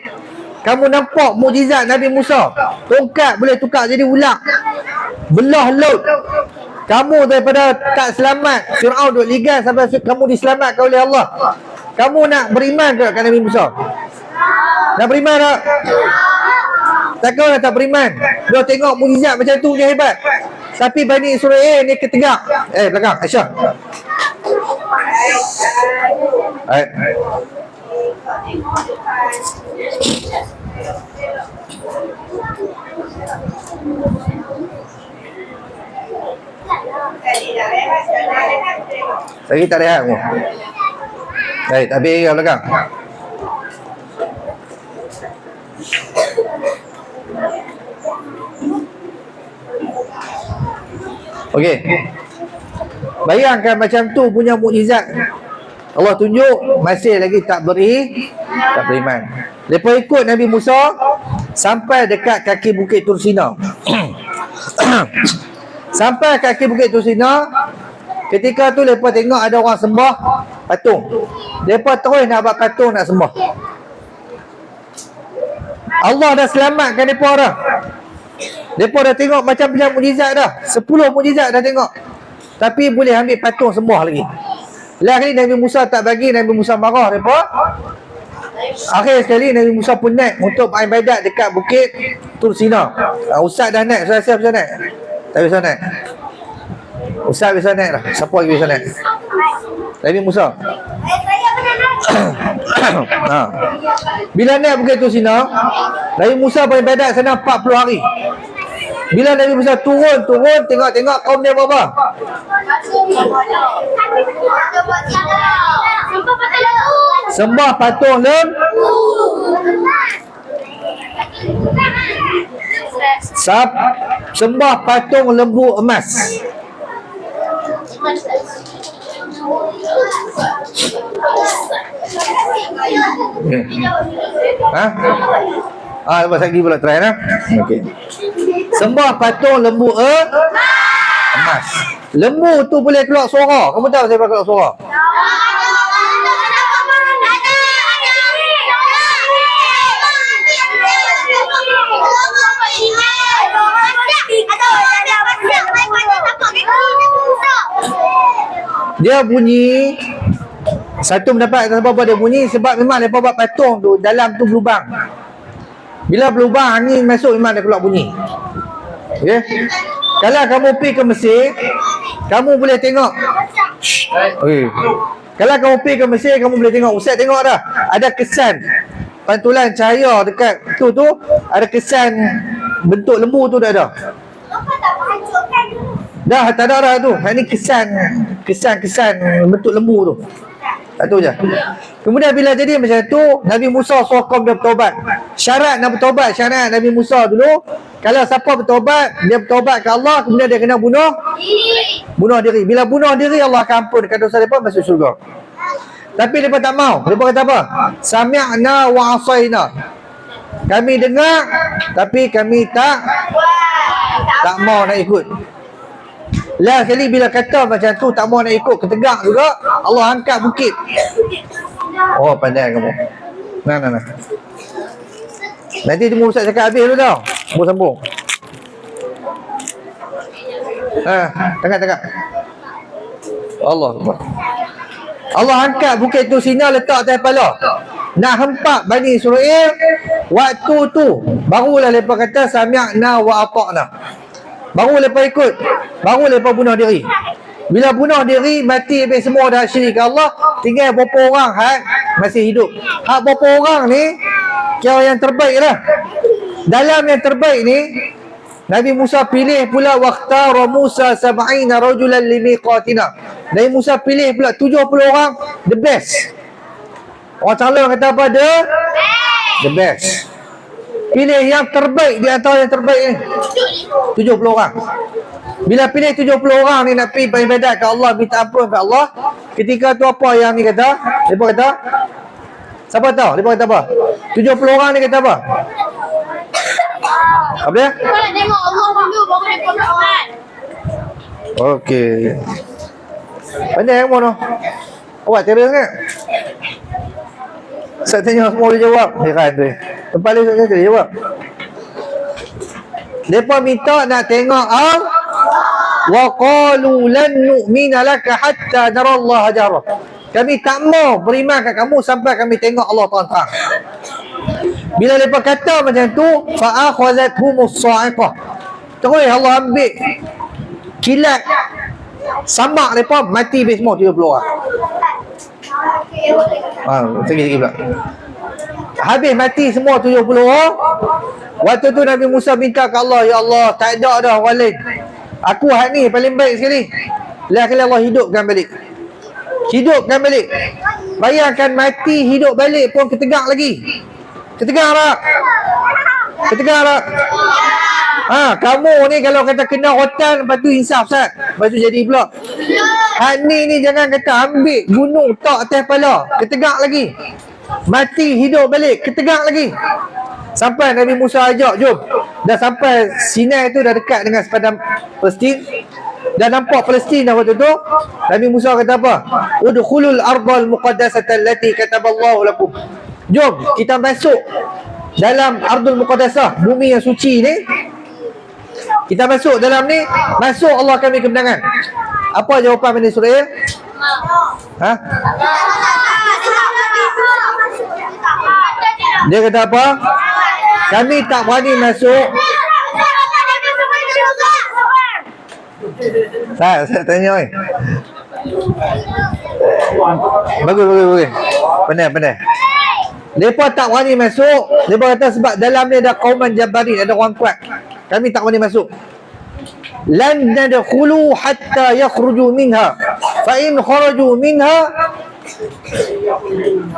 kamu nampak mukjizat Nabi Musa. Tongkat boleh tukar jadi ular. Belah laut. Kamu daripada tak selamat, Fir'aun duk ligan sampai kamu diselamatkan oleh Allah. Kamu nak beriman ke kat Nabi Musa? Nak beriman tak? Takkan nak tak beriman? Dia tengok mukjizat macam tu je hebat. Tapi Bani Israel ni ketegak. Belakang, Aisyah. Lagi tak rehat kamu. Baik, tapi yang belakang. Okey. Bayangkan macam tu punya mukjizat. Allah tunjuk masih lagi tak beriman. Lepas ikut Nabi Musa sampai dekat kaki bukit Tursina. Sampai kaki bukit Tursina, ketika tu mereka tengok ada orang sembah patung. Mereka terus nak buat patung nak sembah. Allah dah selamatkan mereka dah. Mereka dah tengok macam-macam mukjizat dah. 10 mukjizat dah tengok. Tapi boleh ambil patung sembah lagi. Last kali Nabi Musa tak bagi, Nabi Musa marah mereka. Akhir sekali Nabi Musa pun naik untuk beribadat dekat bukit Tursina. Ustaz dah naik, saya bisa naik. Tak bisa naik. Ustaz bisa naik dah. Siapa lagi bisa naik? Nabi Musa. Bila naik bukit Tursina, Nabi Musa beribadat sana 40 hari. Bila Nabi Musa turun tengok kaum dia berapa? Sembah patung sembah patung lembu emas. Lepas lagi pula try lah. Okey. Sembah patung lembu emas. Lembu tu boleh keluar suara. Kamu tahu saya keluar suara? Dia bunyi. Satu pendapat sebab dia bunyi sebab memang mereka buat patung tu dalam tu berlubang. Bila berlubang angin masuk memang dia keluar bunyi. Okay? Kalau kamu pergi ke Mesir, kamu boleh tengok. Okay. Kalau kamu pergi ke Mesir, kamu boleh tengok. Ustaz tengok dah. Ada kesan pantulan cahaya dekat tu ada kesan bentuk lembu tu dah ada. Kenapa tak menghancurkan dulu? Dah tak ada dah tu. Hak ni kesan bentuk lembu tu. Satu je. Kemudian bila jadi macam tu, Nabi Musa suruh kaum dia bertaubat. Syarat nak bertaubat, syarat Nabi Musa dulu, kalau siapa bertaubat, dia bertaubat ke Allah, kemudian dia kena bunuh diri. Bila bunuh diri, Allah akan ampunkan dosa mereka, masuk syurga. Tapi mereka tak mau. Mereka kata apa? Sami'na wa asaina. Kami dengar, tapi kami tak mau nak ikut. Lah kali bila kata macam tu tak mau nak ikut, ketegak juga, Allah angkat bukit. Oh, pandai kamu. Nah. Nanti tunggu Ustaz cakap habis dulu tau. Sambung. Tengah. Allah Akbar. Allah angkat bukit tu Sina, letak atas kepala. Nak hempak Bani Israel, waktu tu barulah mereka kata sami'na wa ata'na. Baru lepas ikut, baru lepas bunuh diri. Bila bunuh diri, mati habis semua dah syirik Allah, tinggal berapa orang masih hidup. Hak berapa orang ni kira yang terbaik lah. Dalam yang terbaik ni, Nabi Musa pilih pula waqtara Musa 70 rajulan limiqatina. Nabi Musa pilih pula 70 orang the best. Orang calon kata apa? The best. Pilih yang terbaik di antara yang terbaik ni. 70 orang. Bila pilih 70 orang ni nak pergi beribadat ke Allah, minta ampun ke Allah, ketika tu apa yang ni kata? Mereka kata, siapa tahu? Mereka kata apa? 70 orang ni kata apa? Apa dia? Kau nak tengok Allah dulu baru mereka nak buat. Okey. Pandai yang mana? Awak cerita sangat. Saya tanya semua dia jawab. Heran tu. Tempat lain saya jawab. Mereka minta nak tengok wa qalu lan nu'mina laka hatta nara Allah jahra. Kami tak mau beriman kat kamu sampai kami tengok Allah terang-terang. Bila mereka kata macam tu, fa akhadhathumus sa'iqah. Terus Allah ambil kilat samak mereka, mati habis semua 70 orang. Segi pula. Habis mati semua 70 orang. Waktu tu Nabi Musa minta ke Allah, ya Allah, tak ada dah orang lain. Aku hak ni paling baik sekali. Lah kali Allah hidupkan balik. Bayangkan mati hidup balik pun ketegak lagi. Ketegak tak? Kamu ni kalau kata kena rotan, lepas tu insaf Ustaz. Lepas tu jadi pula. Hak ni jangan kata ambil gunung tak atas kepala, ketegak lagi. Mati hidup balik, ketegak lagi. Sampai Nabi Musa ajak, jom. Dah sampai Sinai tu, dah dekat dengan sepadan Palestin. Dah nampak Palestin dah waktu tu. Nabi Musa kata apa? Udkhulul ardal muqaddasata allati kataballahu lakum. Jom kita masuk dalam Ardul Muqaddasah, bumi yang suci ni. Kita masuk dalam ni, masuk Allah kami kemenangan. Apa jawapan Bani Israel? Dia kata apa? Kami tak berani masuk. Saya tanya oi. Bagus. Pandai. Mereka tak berani masuk. Mereka kata sebab dalam ni ada qauman jabbarin, ada orang kuat. Kami tak berani masuk. Lan nadkhulu hatta yakhruju minha. Fa in kharaju minha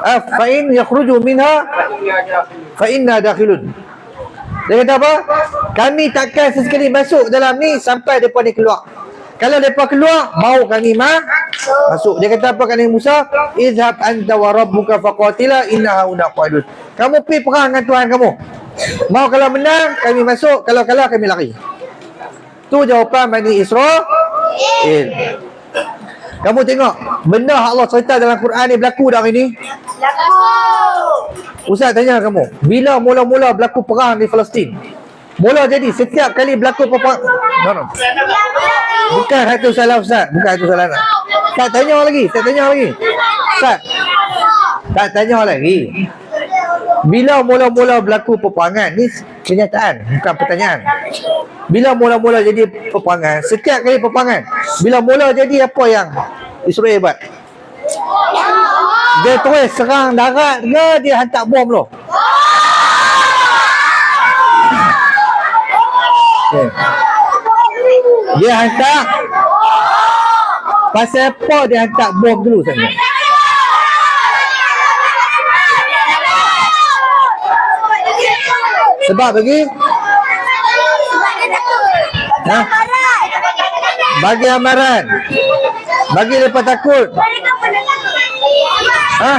fa in yakhruju minha fa inna dakhilun. Dia kata apa? Kami takkan sesekali masuk dalam ni sampai depa ni keluar. Kalau mereka keluar, mau kami masuk. Dia kata apa kat Nabi Musa? Izhab anta wa rabbuka faqatila inna hauna qa'idun. Kamu pergi perang dengan Tuhan kamu. Mau kalau menang, kami masuk. Kalau kalah, kami lari. Tu jawapan Bani Israel. Kamu tengok, benda Allah cerita dalam Quran ni berlaku dah hari ni? Ustaz tanya kamu, bila mula-mula berlaku perang di Palestin? Mula jadi setiap kali berlaku perang. No. Bukan satu salah Ustaz. Bukan satu salah. Tak tanya lagi. Ustaz, tak tanya lagi. Bila mula-mula berlaku peperangan, ni kenyataan, bukan pertanyaan. Bila mula-mula jadi peperangan, setiap kali peperangan, bila mula jadi apa yang Israel buat? Dia terus serang darat ke dia hantar bom dulu? Okay. Dia hantar. Pasal apa dia hantar bom dulu sana? Sebab bagi ha? Bagi amaran. Bagi mereka takut. Ha?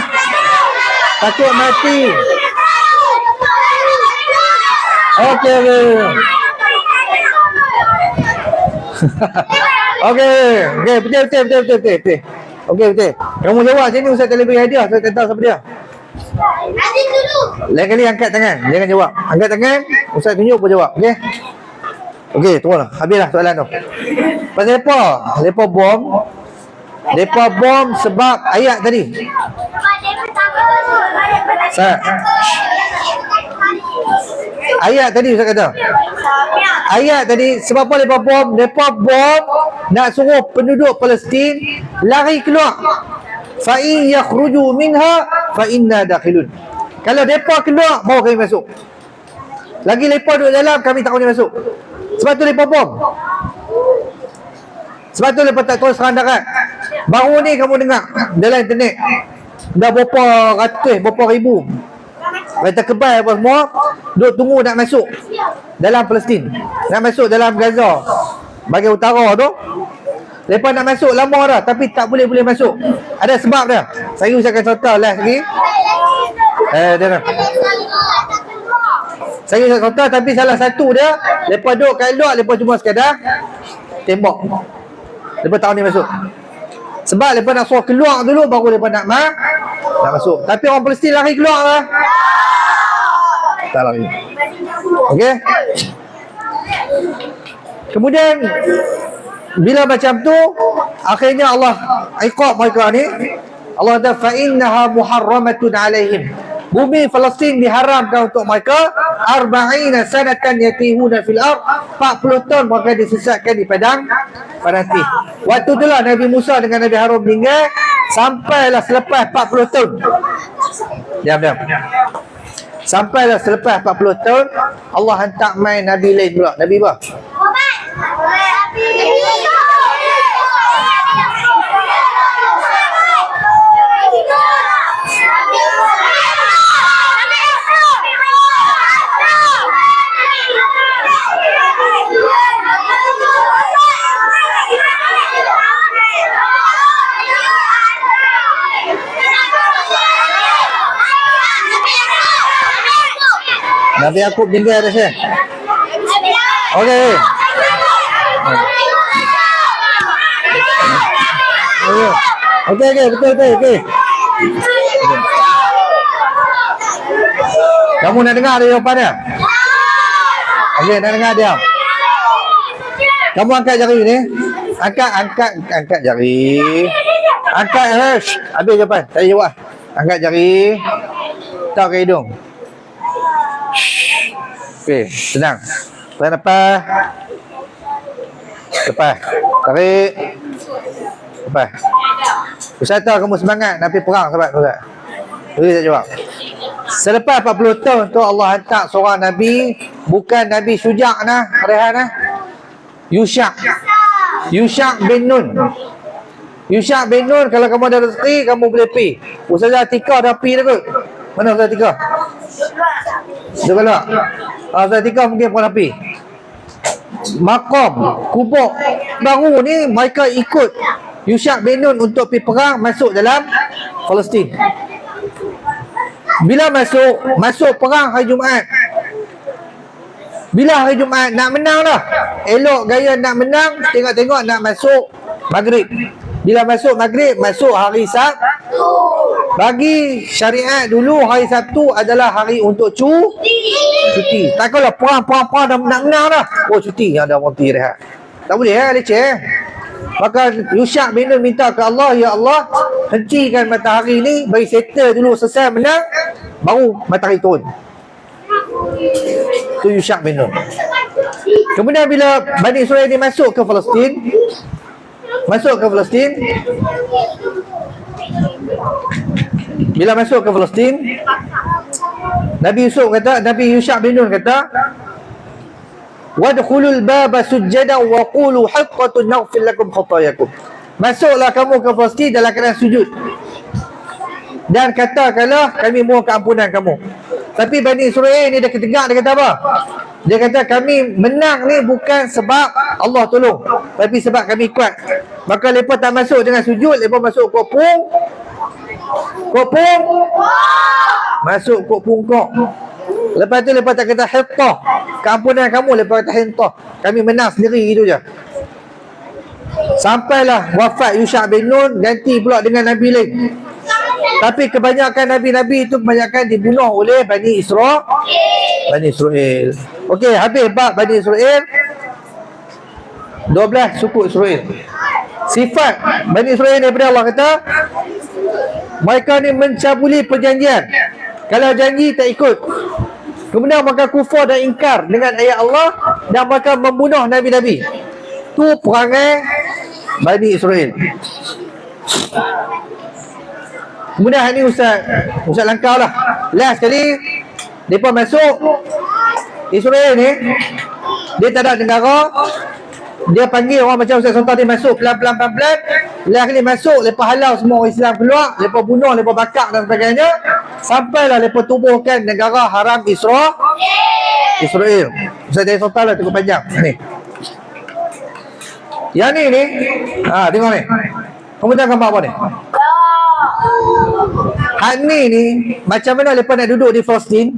Takut mati. Okey. Okey, betul. Okey, betul. Kamu jawab sini Ustaz tak lebih hadiah. Saya tak tahu siapa dia. Adik dulu. Lain kali angkat tangan, jangan jawab. Angkat tangan, Ustaz tunjuk pun jawab, okey? Okey, turunlah. Habislah soalan tu. Pasal apa? Lepas bom. Lepas bom sebab ayat tadi. Ayat tadi Ustaz kata. Ayat tadi sebab apa lepas bom? Lepas bom nak suruh penduduk Palestin lari keluar. Fa in yakhruju minha fa inna dakhilun. Kalau depa keluar baru kami masuk. Lagi lepa duduk dalam kami tak boleh masuk. Sebab tu lepa bom. Sebab tu lepa tak terus serang darat. Baru ni kamu dengar dalam internet dah berapa ratus, berapa ribu kereta kebal apa semua duk tunggu nak masuk dalam Palestin, nak masuk dalam Gaza bahagian utara tu. Lepas nak masuk lama dah tapi tak boleh masuk. Ada sebab dia. Saya usahakan contoh last lagi. Dia saya usahakan contoh tapi salah satu dia lepas duduk kat luar, lepas cuma sekadar tembak. Lepas tak boleh masuk. Sebab lepas nak suruh keluar dulu baru lepas nak masuk. Tapi orang Palestin lari keluar lah. Tak lari. Okey. Kemudian bila macam tu akhirnya Allah iqab mereka ni. Allah kata fa innaha muharramatun alaihim. Bumi Palestin diharamkan untuk mereka 40 sanatan yatihuna fil ard. 40 tahun mereka disesatkan di padang nanti. Waktu itulah Nabi Musa dengan Nabi Harun meninggal. Sampailah selepas 40 tahun. Diam. Sampailah selepas 40 tahun Allah hantar main Nabi lain pula. Nabi apa? Nabi Yakub tinggal dah saya. Okey. Okey, betul. Kamu nak dengar dia jawapan dia? Okey, nak dengar dia. Kamu angkat jari ni. Angkat jari. Angkat habis jawapan. Saya jawab. Angkat jari. Tak ke hidung. Okey, tenang. Tarik nafas. Lepas. Tarik. Lepas. Ustaz tahu kamu semangat nak pergi perang sahabat Ustaz. Jadi saya jawab. Selepas 40 tahun tu Allah hantar seorang Nabi. Bukan Nabi Syuja' nah. Rehan nah. Yusha' bin Nun. Yusha' bin Nun, kalau kamu ada rezeki kamu boleh pergi. Ustazah Atika dah pergi dah kot. Mana Ustazah Atika? Dia kalau Ustazah Atika mungkin pernah pergi. Maqam, kubur baru ni mereka ikut Yusha' bin Nun untuk pergi perang masuk dalam Palestin. Bila masuk perang hari Jumaat. Bila hari Jumaat nak menang dah. Elok gaya nak menang, tengok-tengok nak masuk Maghrib. Bila masuk Maghrib, masuk hari Sabtu. Bagi syariat dulu hari Sabtu adalah hari untuk cuti. Takkanlah perang dah nak menang dah. Oh cuti, ada orang pergi rehat. Tak boleh leceh. Maka Yusha' bin Nun minta ke Allah, ya Allah, hentikan matahari ni, bagi settle dulu selesai menang, baru matahari turun. Itu Yusha' bin Nun. Kemudian bila Bani Israel ni masuk ke Palestin, Nabi Yusha' bin Nun kata, Wadkhulul baba sujjadan wa qulu haqqatun naghfir lakum khatayakum. Masuklah kamu ke Palestin dalam keadaan sujud. Dan katakanlah kami mohon keampunan kamu. Tapi Bani Israel ni dia ketegak, dia kata apa? Dia kata kami menang ni bukan sebab Allah tolong, tapi sebab kami kuat. Maka mereka tak masuk dengan sujud, mereka masuk kopung. Masuk kok pungkok. Lepas tu mereka tak kata hittah, keampunan kamu, mereka kata hittah. Kami menang sendiri gitu je. Sampailah wafat Yusha' bin Nun, ganti pula dengan Nabi lain. Tapi kebanyakan Nabi-Nabi itu kebanyakan dibunuh oleh Bani Israel. Okey, habis bab Bani Israel. 12 suku Israel. Sifat Bani Israel daripada Allah kata, mereka ni mencabuli perjanjian. Kalau janji tak ikut. Kemudian mereka kufur dan ingkar dengan ayat Allah, dan mereka membunuh Nabi-Nabi. Tu perangai Bani Israel. Kemudian hari ni Ustaz langkah lah. Last sekali mereka masuk Israel ni, dia tak ada negara. Dia panggil orang macam Ustaz Sultan, dia masuk pelan-pelan. Last kali masuk, mereka halau semua orang Islam keluar, mereka bunuh, mereka bakar dan sebagainya. Sampailah mereka tubuhkan negara haram Israel. Ustaz Sultan lah cukup panjang ni. Yang ni tengok ni. Kamu tengok gambar apa ni? Hak ni macam mana mereka nak duduk di Palestin.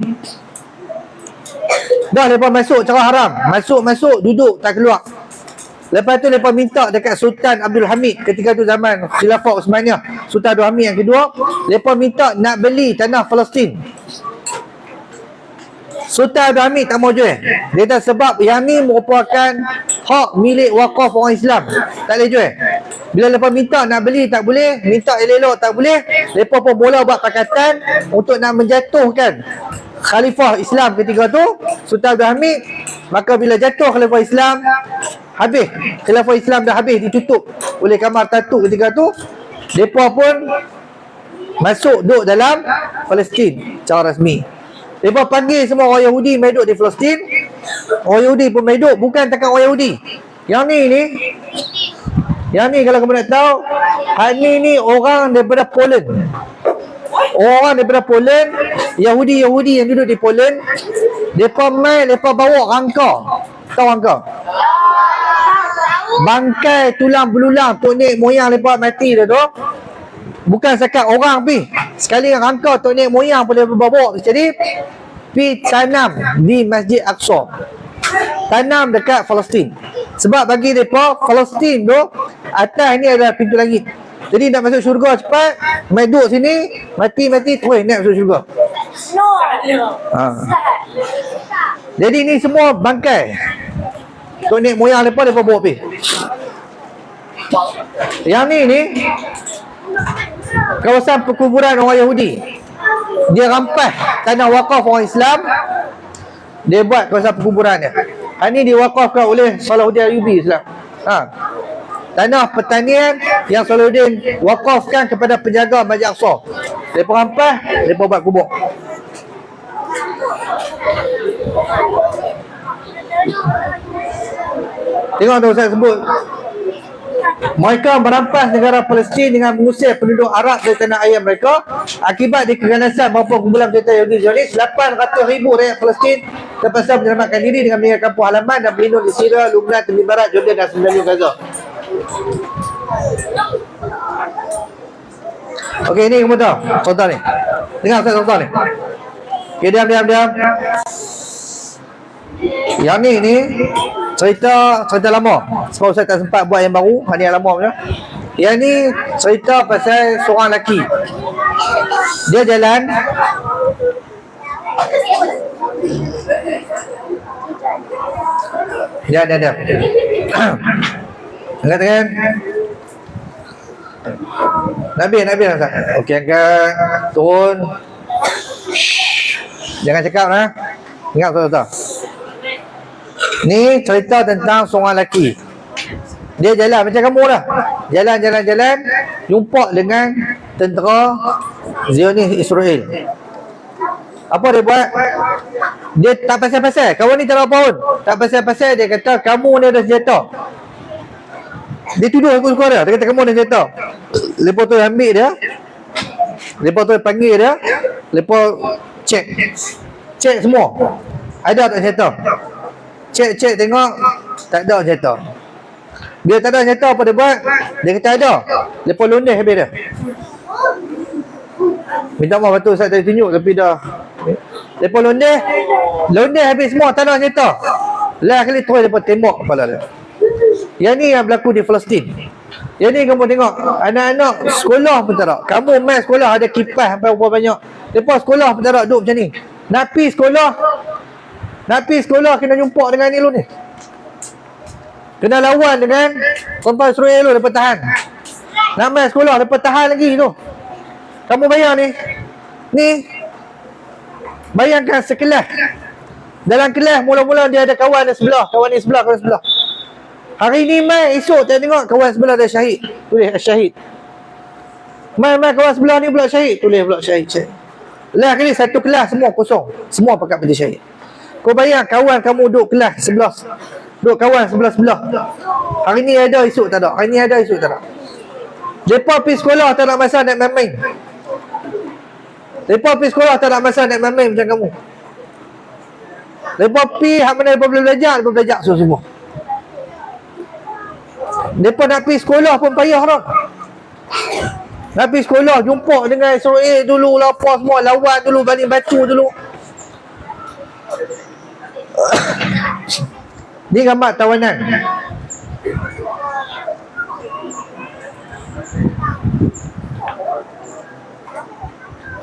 Dah mereka masuk cara haram, masuk duduk tak keluar. Lepas tu mereka minta dekat Sultan Abdul Hamid, ketika tu zaman Khilafah Uthmaniyah, Sultan Abdul Hamid yang kedua, mereka minta nak beli tanah Palestin. Sultan Abdul Hamid tak mau jual. Dia kata sebab yang ni merupakan hak milik wakaf orang Islam, tak boleh jual. Bila mereka minta nak beli tak boleh, minta elok-elok tak boleh, mereka pun mula buat pakatan untuk nak menjatuhkan Khalifah Islam ketika tu, Sultan Abdul Hamid. Maka bila jatuh Khalifah Islam, habis Khalifah Islam dah habis, ditutup oleh Kamar Tatu ketika tu, mereka pun masuk duduk dalam Palestin secara rasmi. Mereka panggil semua orang Yahudi mai duduk di Palestin. Orang Yahudi pun mai duduk, bukan takat orang Yahudi. Yang ni kalau kamu nak tahu, hak ni orang daripada Poland. Orang daripada Poland, Yahudi yang duduk di Poland, mereka mai, mereka bawa rangka. Tahu rangka? Bangkai tulang belulang tok nek moyang mereka mati dah tu. Bukan sekat orang pi. Sekali rangka tok nek moyang pun dia bawa. Jadi pi tanam di Masjid Aqsa. Tanam dekat Palestin. Sebab bagi mereka Palestin tu atas ni adalah pintu langit. Jadi nak masuk syurga cepat, mai duduk sini, mati terus nak masuk syurga. Jadi ni semua bangkai tok nek moyang mereka bawa pi. Yang ni kawasan perkuburan orang Yahudi. Dia rampas tanah wakaf orang Islam, dia buat kawasan perkuburan dia. Ini diwakafkan oleh Salahuddin Ayyubi Islam. Tanah pertanian yang Salahuddin wakafkan kepada penjaga Masjid Aqsa. Mereka rampas, mereka buat kubur. Tengok tu saya sebut, mereka merampas negara Palestin dengan mengusir penduduk Arab dari tanah air mereka. Akibat keganasan maupun kumpulan penjajah Yahudi Zionis, 800,000 rakyat Palestin terpaksa menyelamatkan diri dengan meninggalkan kampung halaman dan berlindung di Syria, Lebanon, tepi barat, Jordan dan semenanjung Gaza. Okey, ni kamu tahu Sultan ni. Dengar Ustaz Sultan ni. Okey, diam. Yang ni cerita lama. Sebab Ustaz tak sempat buat yang baru, hanya yang lama punya. Yang ni cerita pasal seorang lelaki. Dia jalan, dia. Katakan Nabi Ustaz. Okey, angkat, turun. Jangan cakap lah. Ingat betul-betul. Ni cerita tentang seorang lelaki. Dia jalan macam kamu lah. Jalan, jumpa dengan tentera Zionis Israel. Apa dia buat? Dia tak pasal-pasal. Kawan ni tak apa pun. Tak pasal-pasal, dia kata kamu ni ada senjata. Dia tuduh aku suka dia. Dia kata kamu ada senjata. Lepas tu ambil dia. Lepas tu panggil dia. Lepas cek. Cek semua. Ada tak senjata? Cek tengok. Tak ada senjata. Dia tak ada senjata, apa dia buat? Dia kata ada. Lepas londeh habis dia. Minta maaf betul Ustaz tadi tunjuk tapi dah. Lepas londeh habis semua, tak ada senjata. Lah kali terus lepas tembak kepala dia. Yang ni yang berlaku di Palestin. Yang ni kamu tengok, anak-anak sekolah pun tak ada. Kamu main sekolah ada kipas sampai berapa banyak. Lepas sekolah pun tak ada, duduk macam ni. Nak pergi sekolah kena jumpa dengan ni lu ni. Kena lawan dengan perempuan Israel lu, lepas tahan. Nak main sekolah, lepas tahan lagi tu. Kamu bayar ni. Bayangkan sekelas. Dalam kelas mula-mula dia ada kawan di sebelah, kawan ni sebelah, kawan sebelah. Hari ni mai, esok saya tengok kawan sebelah dah syahid. Tulis syahid. Mai kawan sebelah ni pula syahid. Tulis pula syahid. Lah kali satu kelas semua kosong. Semua pakat mati syahid. Kau bayang kawan kamu duduk kelas sebelah. Duduk kawan sebelah-sebelah. Hari ni ada, esok tak ada. Hari ni ada, esok tak ada. Lepas pergi sekolah tak nak masa nak main-main. Lepas pergi sekolah tak nak masa nak main-main macam kamu. Lepas pergi, hak mana lepas boleh belajar, lepas belajar semua. Lepas nak pergi sekolah pun payah dah. Nak pergi sekolah, jumpa dengan Israel dulu, lapar semua, lawan dulu, baling batu dulu. Ni gambar tawanan.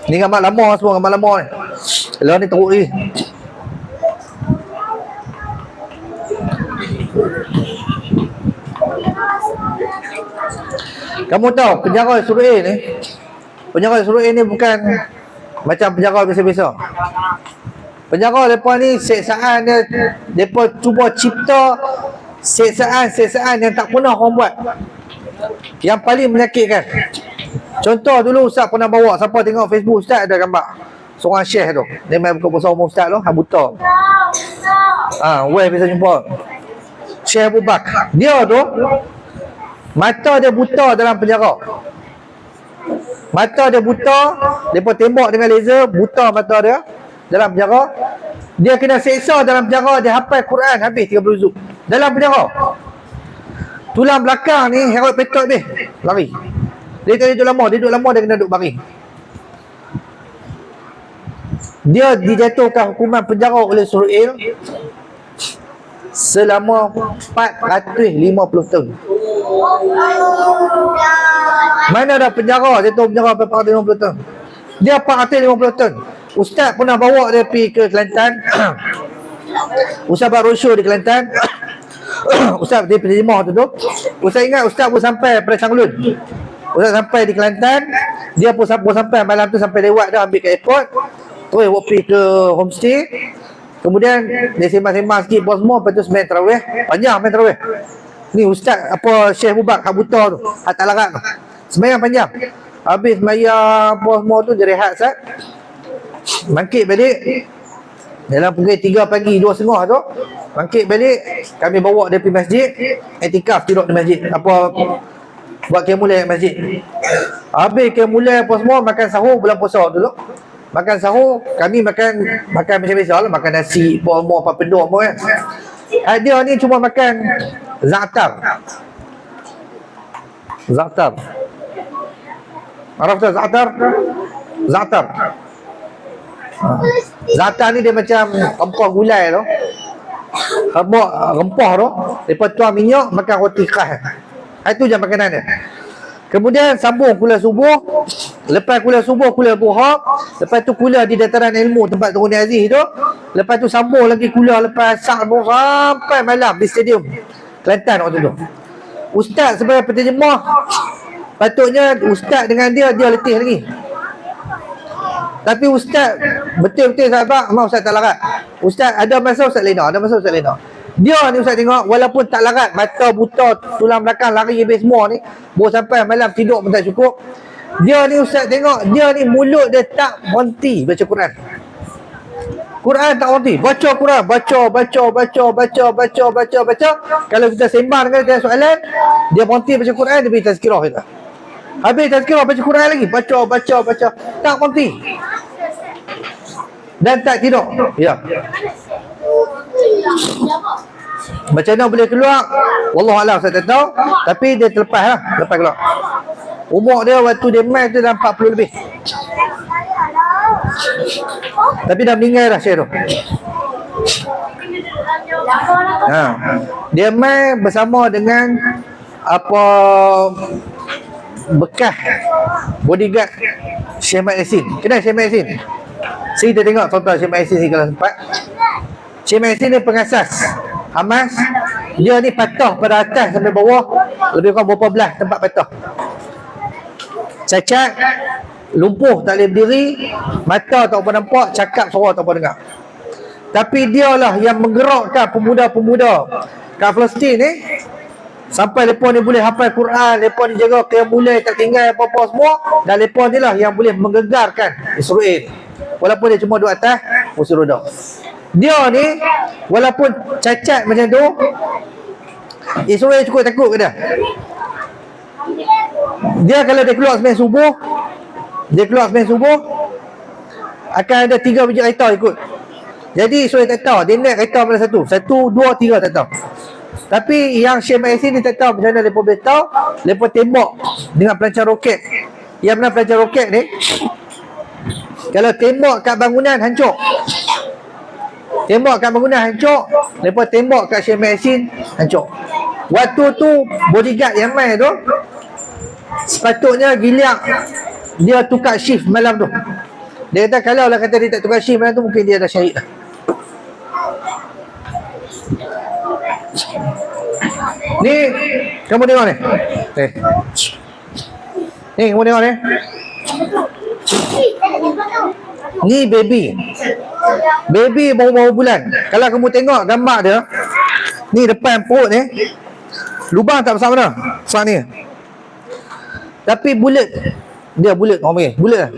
Ni gambar lama semua, gambar lama ni. Lepas ni teruk ni. Kamu tahu penjara Israel ni bukan macam penjara biasa-biasa. Penjara mereka ni seksaan dia, mereka cuba cipta seksaan yang tak pernah orang buat, yang paling menyakitkan. Contoh dulu Ustaz pernah bawa, siapa tengok Facebook Ustaz ada gambar seorang syekh tu, dia main buka puasa umum Ustaz tu, buta. Weh bisa jumpa Syekh Abu Bakar. Dia tu mata dia buta dalam penjara. Mata dia buta, depa tembak dengan laser, buta mata dia dalam penjara. Dia kena seksa dalam penjara, dia hafal Quran habis 30 juz dalam penjara. Tulang belakang ni herot petot habis, lari. Dia tak duduk lama, dia kena duduk baring. Dia dijatuhkan hukuman penjara oleh Israel selama 450 tahun. Mana ada penjara jatuh penjara 450 tahun. Dia 450 tahun. Ustaz pernah bawa dia pergi ke Kelantan. Ustaz buat roadshow di Kelantan. Ustaz dia penjemah tu. Ustaz ingat Ustaz pun sampai pada Changlun. Ustaz sampai di Kelantan. Dia pun sampai malam tu, sampai lewat dah, ambil ke airport. Terus pergi ke homestay. Kemudian dia sembang-sembang sikit bos semua. Lepas tu sembang tarawih. Panjang main tarawih. Ni Ustaz apa Syekh Abu Bakar buta tu, hak tak larat tu. Sembahyang panjang. Habis sembahyang apa semua tu dia rehat Ustaz. Bangkit balik dalam pukul 3 pagi 2.30 tu. Bangkit balik, kami bawa dia pergi masjid, iktikaf tidur di masjid. Apa buat qiyamul masjid. Habis qiyamul apa semua, makan sahur bulan puasa dulu. Makan sahur, kami makan macam biasa lah, makan nasi, apa penduk apa kan. Dia ni cuma makan za'atar. Araf tak za'atar? Za'atar. Za'atar ni dia macam rempah gulai tu. Rempah tu, lepas tuang minyak, makan roti khas. Itu je makanan dia. Kemudian sambung kuliah subuh. Lepas kuliah subuh, kuliah duha. Lepas tu kuliah di dataran ilmu tempat Turun Aziz tu. Lepas tu sambung lagi kuliah lepas sambung sampai malam di stadium Kelantan waktu tu. Ustaz sebagai penterjemah, patutnya Ustaz dengan dia letih lagi. Tapi Ustaz betul-betul sahabat, memang Ustaz tak larat. Ustaz ada masa Ustaz lena, Dia ni Ustaz tengok, walaupun tak larat, mata buta, tulang belakang lari habis semua ni, baru sampai malam tidur pun tak cukup. Dia ni Ustaz tengok, dia ni mulut dia tak berhenti baca Quran. Quran tak berhenti. Baca Quran, baca. Kalau kita sembang dengan dia soalan, dia berhenti baca Quran, dia beri tazkirah kita. Habis tazkirah baca Quran lagi, baca. Tak berhenti. Dan tak tidur. Ya. Macam mana boleh keluar? Wallahualam, saya tak tahu. Tapi dia lepas keluar. Umur dia waktu dia main tu dah 40 lebih. Tapi dah meninggal dah Syekh tu. Dia main bersama dengan apa bekas bodyguard Syekh Mat Yassin. Kenal Syekh Mat Yassin? Kita tengok tuan-tuan Syekh Mat Yassin ni kalau sempat. Syekh Mat Yassin ni pengasas Hamas. Dia ni patah pada atas sampai bawah, lebih kurang berapa belas tempat patah. Cacat, lumpuh, tak boleh berdiri, mata tak apa nampak, cakap suara tak apa dengar. Tapi dialah yang menggerakkan pemuda-pemuda kat Palestin ni sampai mereka ni boleh hafal Quran, mereka ni jaga qiyamul lail, tak tinggal apa-apa semua, dan mereka ni lah yang boleh menggegarkan Israel. Walaupun dia cuma duduk atas kursi roda. Dia ni walaupun cacat macam tu, Israel cukup takut ke dia? Dia kalau dia keluar sembahyang subuh, akan ada 3 biji kereta ikut. Jadi Israel tak tahu, dia naik kereta mana satu, 1, 2, 3 tak tahu. Tapi yang Syekh Mat Yassin ni tak tahu macam mana mereka boleh tahu. Mereka tembak dengan pelancar roket. Yang mana pelancar roket ni, kalau tembak kat bangunan hancur. Mereka tembak kat Syekh Mat Yassin hancur. Waktu tu bodyguard yang main tu sepatutnya giliak dia tukar shift malam tu. Dia kata kalau lah kata dia tak tukar shift malam tu, mungkin dia dah syahid lah. Ni kamu tengok ni. Ni kamu tengok ni. Ni baby baru bulan. Kalau kamu tengok gambar dia, ni depan perut ni lubang tak besar mana, besar ni. Tapi bulat. Dia bulat, orang panggil bulat lah,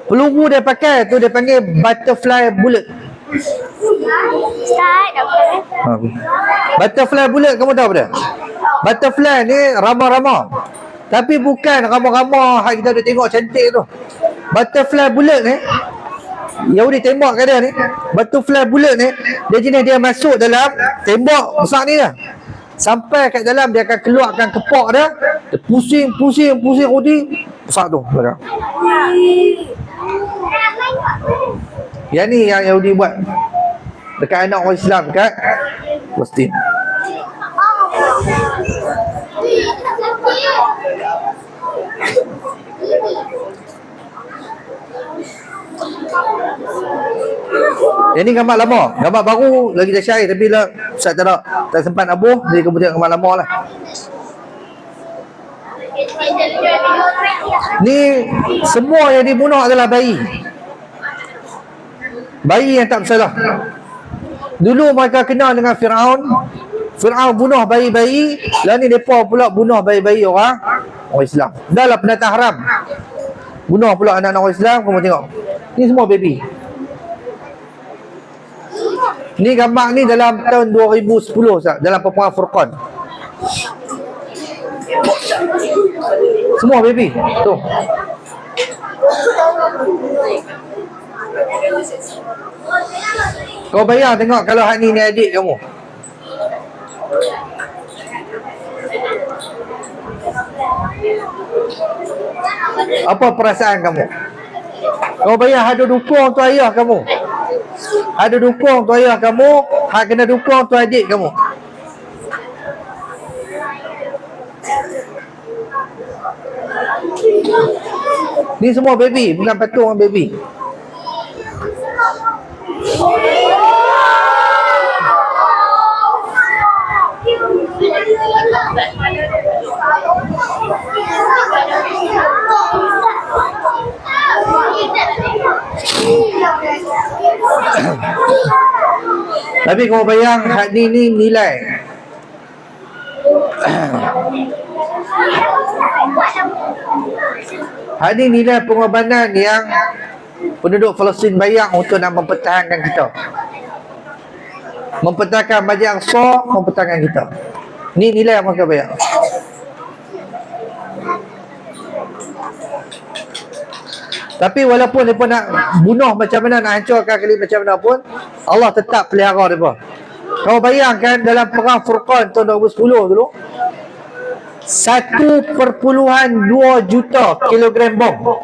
peluru dia pakai tu dia panggil butterfly bullet. Butterfly bullet kamu tahu apa dia? Butterfly ni rama-rama. Tapi bukan rama-rama hak kita ada tengok cantik tu. Butterfly bullet ni Yahudi tembak kat dia ni. Butterfly bullet ni dia jenis dia masuk dalam tembak besar ni lah. Sampai kat dalam dia akan keluarkan kepak dia. Dia pusing roti besar tu. Yang ni yang Yahudi buat dekat anak orang Islam kat Palestin. Yang ni gambar lama, gambar baru lagi dah syahid, tapi lah Ustaz tak sempat nak buh, jadi kemudian gambar lama lah. Ni semua yang dibunuh adalah bayi yang tak bersalah. Dulu mereka kenal dengan Fir'aun bunuh bayi-bayi, lah ni mereka pula bunuh bayi-bayi orang Islam. Dah lah pendatang haram, bunuh pula anak-anak orang Islam. Kamu tengok ni semua baby. Ni gambar ni dalam tahun 2010 sah, dalam peperangan Furqan. Semua baby tu. Kau bayang tengok kalau hak ni adik kamu. Apa perasaan kamu? Kau bayang ada dukung tu ayah kamu, ada dukung tu ayah kamu, hak kena dukung tu adik kamu. Ni semua baby, bukan patung orang baby. Tapi kau bayang hak ni nilai. Hak ni nilai pengorbanan yang penduduk Palestin bayar untuk nak mempertahankan kita. Mempertahankan Masjid Aqsa, mempertahankan kita. Ni nilai yang mereka bayar. Tapi walaupun mereka nak bunuh macam mana, nak hancurkan kali macam mana pun, Allah tetap pelihara mereka. Kau bayangkan dalam perang Furqan tahun 2010 dulu, 1.2 juta kilogram bom,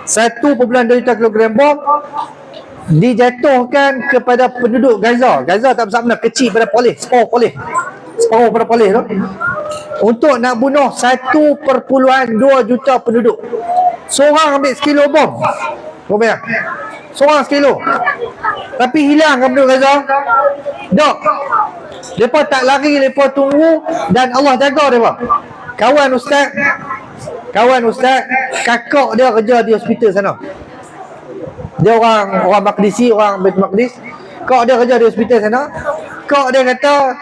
1.2 juta kilogram bom dijatuhkan kepada penduduk Gaza. Gaza tak besar mana, kecil pada polis, separuh pada polis tu, untuk nak bunuh 1.2 juta penduduk. Seorang ambil sekilo bom. Kau bayang, seorang sekilo. Tapi hilang kan penduduk Gaza? Tak. Mereka tak lari, mereka tunggu dan Allah jaga mereka. Kawan ustaz, kakak dia kerja di hospital sana. Dia orang Maqdisi, orang Baitul Maqdis. Kak dia kerja di hospital sana. Kak dia kata,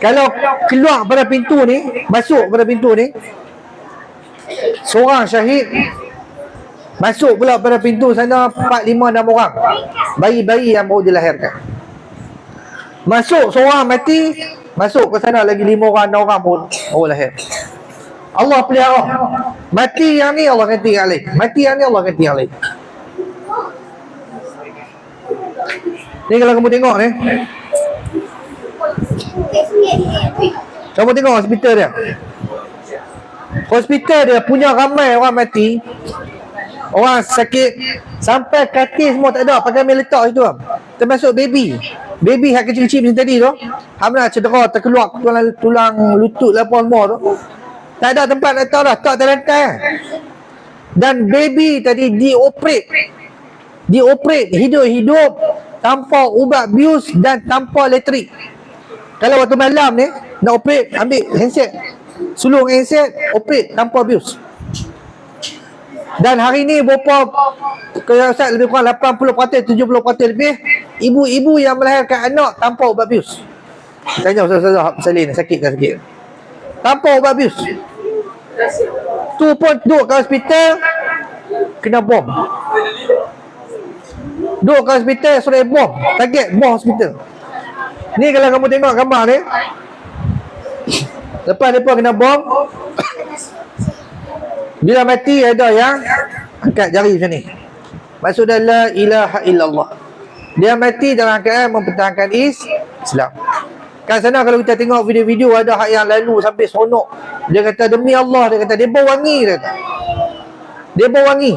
kalau keluar pada pintu ni, masuk pada pintu ni, seorang syahid. Masuk pula pada pintu sana 4, 5, 6 orang. Bayi-bayi yang baru dilahirkan. Masuk seorang mati, masuk ke sana lagi 5 orang, 6 orang pun baru lahir. Allah pelihara. Mati yang ni Allah ganti yang lain. Mati yang ni Allah ganti yang lain. Ni kalau kamu tengok ni, kamu tengok hospital dia. Hospital dia punya ramai orang mati, orang sakit, sampai katil semua tak ada, pakai main letak situ. Termasuk baby yang kecil-kecil macam tadi tu, hang nak cedera, terkeluar tulang lutut lah apa semua tu, tak ada tempat nak letak dah, tak terlantai. Dan baby tadi dioperate hidup-hidup, tanpa ubat bius dan tanpa elektrik. Kalau waktu malam ni nak operate, ambil handset, sulung handset, operate tanpa bius. Dan hari ni berapa, kalau Ustaz lebih kurang 80%, 70% lebih ibu-ibu yang melahirkan anak tanpa ubat bius. Tanya Ustaz Salih ni, sakit kan sikit, tanpa ubat bius. Tu pun duduk kat hospital, kena bom. Duduk kat hospital, suruh bom, target bom hospital. Ni kalau kamu tengok gambar ni, lepas mereka kena bom, bila mati ada yang angkat jari macam ni, maksud dia la ilaha illallah. Dia mati dalam keadaan mempertahankan Islam. Kan sana kalau kita tengok video-video, ada hak yang lalu sampai seronok. Dia kata demi Allah, dia kata dia bau wangi, dia bau wangi.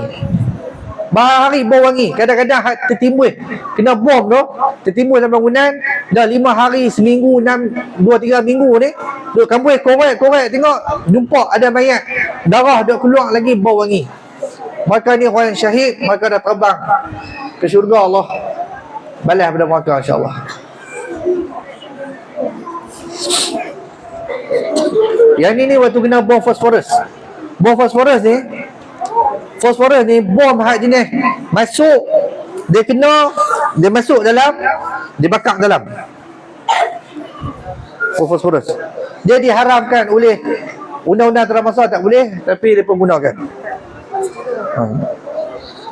Bahari bau wangi. Kadang-kadang hak tertimbul, kena bom tu, tertimbul dalam bangunan, dah 5 hari, seminggu, 2-3 minggu ni, duk kampung korek, tengok, jumpa ada mayat, darah duk keluar lagi, bau wangi. Maka ni orang yang syahid, maka dah terbang ke syurga, Allah balas pada mereka insya-Allah. Yang ni waktu kena bom fosforus. Bom fosforus ni bom hak jenis masuk, dia kena, dia masuk dalam, dia bakar dalam. Bom fosforus dia diharamkan oleh undang-undang antarabangsa, tak boleh, tapi dia pun gunakan.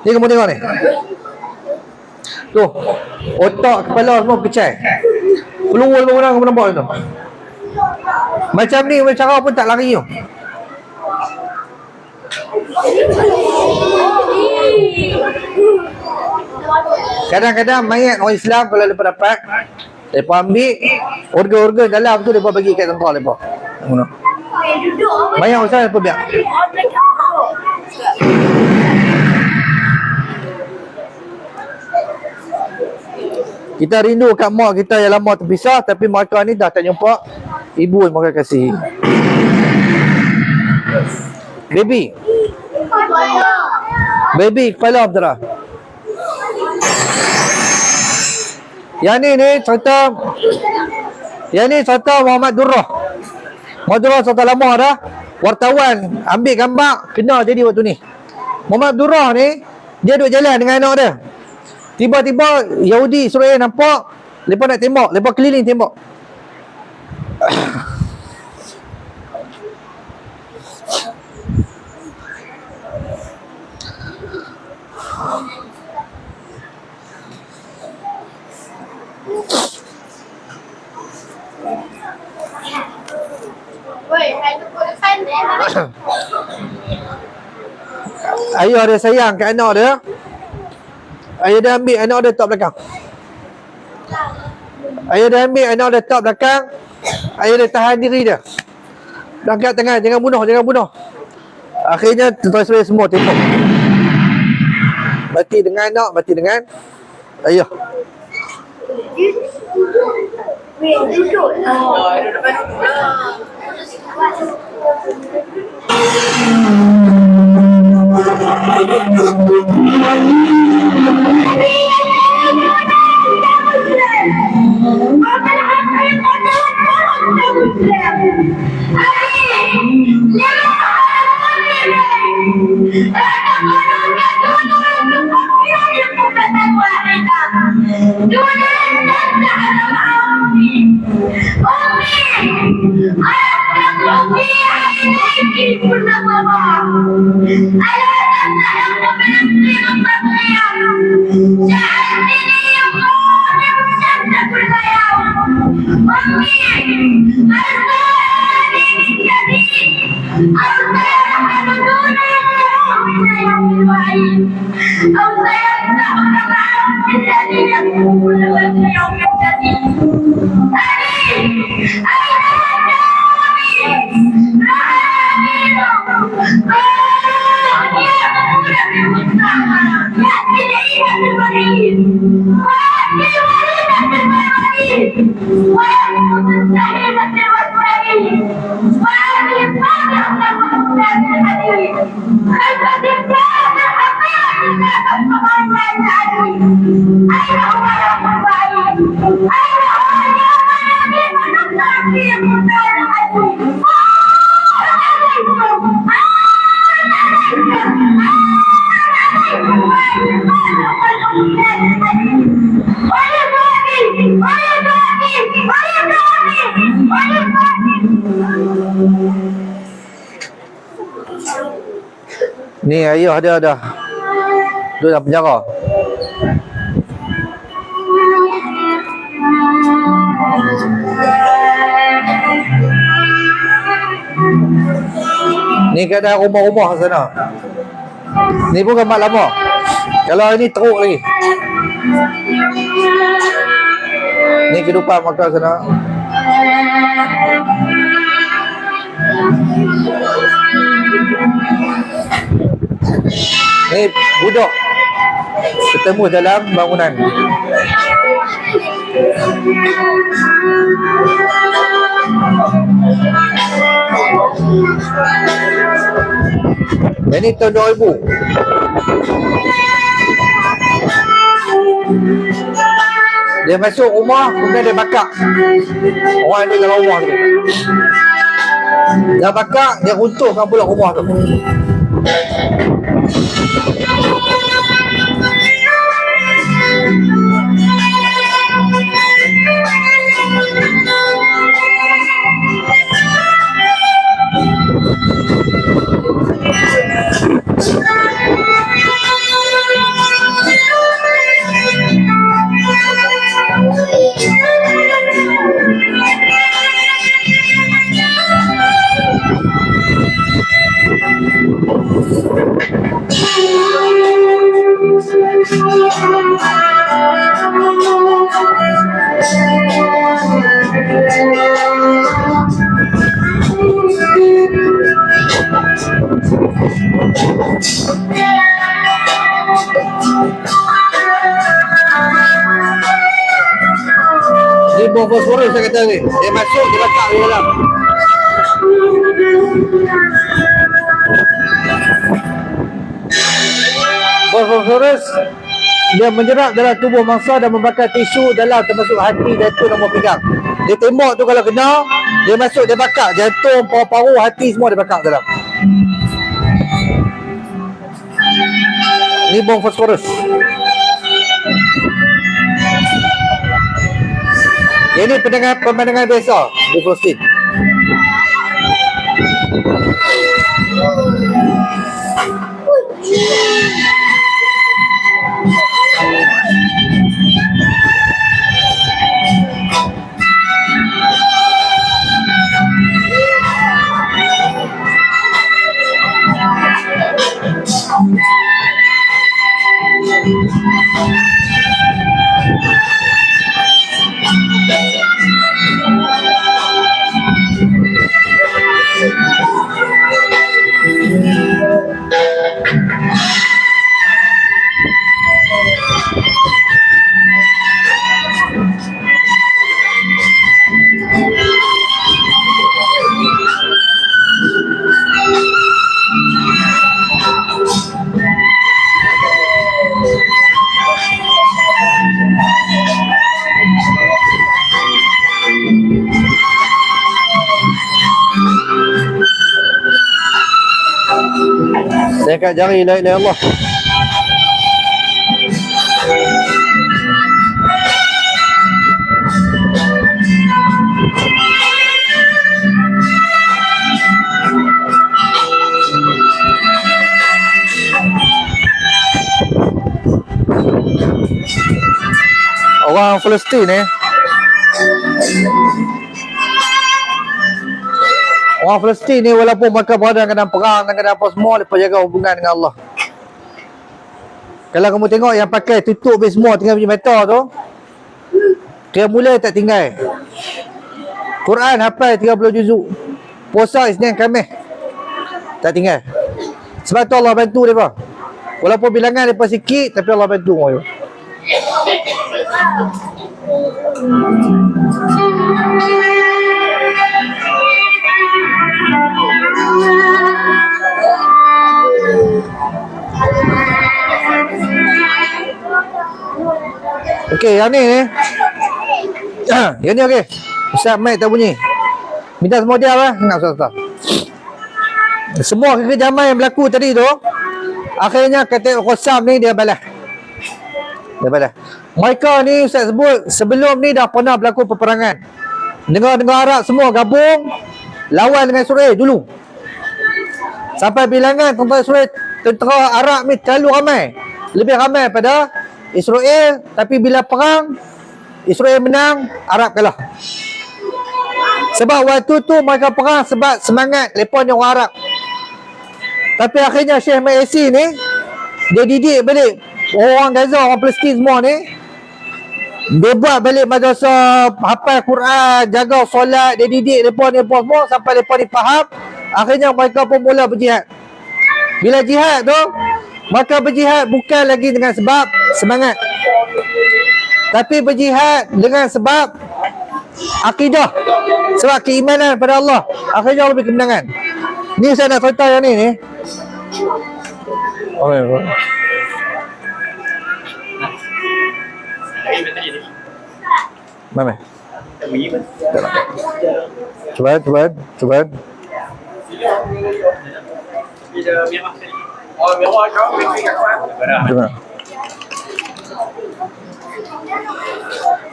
Ni kamu tengok ni, tu otak kepala semua pecah, keluar bangunan kamu nampak tu. Macam ni cara pun tak lari tu. Kadang-kadang mayat orang Islam kalau mereka dapat, mereka ambil organ-organ dalam tu, mereka bagi kat tentera mereka. Mayat orang Islam mereka biar. Kita rindu kat mak kita yang lama terpisah, tapi mereka ni dah tak jumpa ibu yang mereka kasih. Baby kepala Abdullah. Yang ni cerita Muhammad Durrah. Muhammad Durrah cerita lama dah. Wartawan ambil gambar, kena jadi waktu ni. Muhammad Durrah ni, dia duduk jalan dengan anak dia. Tiba-tiba Yahudi Israel nampak, mereka nak tembak, mereka keliling tembak. Ayah dia sayang kat anak dia. Ayah dia ambil anak dia letak belakang. Ayah dia ambil anak dia letak belakang. Ayah dia tahan diri dia. Dah angkat tangan, jangan bunuh, jangan bunuh. Akhirnya tuan-tuan semua tembak. Mati dengan anak, mati dengan ayah. Ni ayah dia dah duduk dalam penjara. Ni keadaan rumah-rumah sana. Ni pun gambar lama. Kalau hari ni teruk lagi. Ni kehidupan makan sana. Ni budak ketemu dalam bangunan. Ini tahun 2000. Dia masuk rumah, kemudian dia bakar orang yang dalam rumah tu. Dia bakar, dia runtuhkan pula rumah tu. Ni bom fosforus saya kata ni. Dia masuk, dia bakar di dalam. Bom fosforus dia menyerap dalam tubuh mangsa dan membakar tisu dalam termasuk hati, jantung dan nombor pinggang. Dia tembak tu kalau kena, dia masuk, dia bakar jantung, paru-paru, hati semua dia bakar dalam. Ni bom fosforus. Ini pemandangan biasa di Palestin. Dekat jari la ilaha illallah. Orang Palestin Orang Palestin ni walaupun mereka berada dalam perang, dalam apa semua, mereka jaga hubungan dengan Allah. Kalau kamu tengok yang pakai tutup habis semua tinggal biji metal tu, dia mula tak tinggal. Quran hafal 30 juzuk. Puasa Isnin Khamis tak tinggal. Sebab tu Allah bantu mereka. Walaupun bilangan mereka sikit, tapi Allah bantu mereka. Okey, yang ni yang ni okey. Ustaz mic tak bunyi. Minta semua dia lah. Ingat Ustaz. Semua kekejaman yang berlaku tadi tu, akhirnya kata Qasam ni dia balas. Mereka ni Ustaz sebut sebelum ni dah pernah berlaku peperangan. Negara-negara Arab semua gabung lawan dengan Israel dulu. Sampai bilangan tentera Arab ni terlalu ramai. Lebih ramai pada Israel, tapi bila perang Israel menang, Arab kalah. Sebab waktu tu mereka perang sebab semangat mereka ni orang Arab. Tapi akhirnya Syekh Maisi ni dia didik balik orang Gaza, orang Palestin semua ni. Dia buat balik madrasah, hafal Quran, jaga solat, dia didik mereka ni semua sampai mereka ni faham. Akhirnya mereka pun mula berjihad. Bila jihad tu, maka berjihad bukan lagi dengan sebab semangat, tapi berjihad dengan sebab akidah, sebab keimanan pada Allah. Akhirnya Allah beri kemenangan. Ni saya nak cerita yang ni. Mana? Cuba.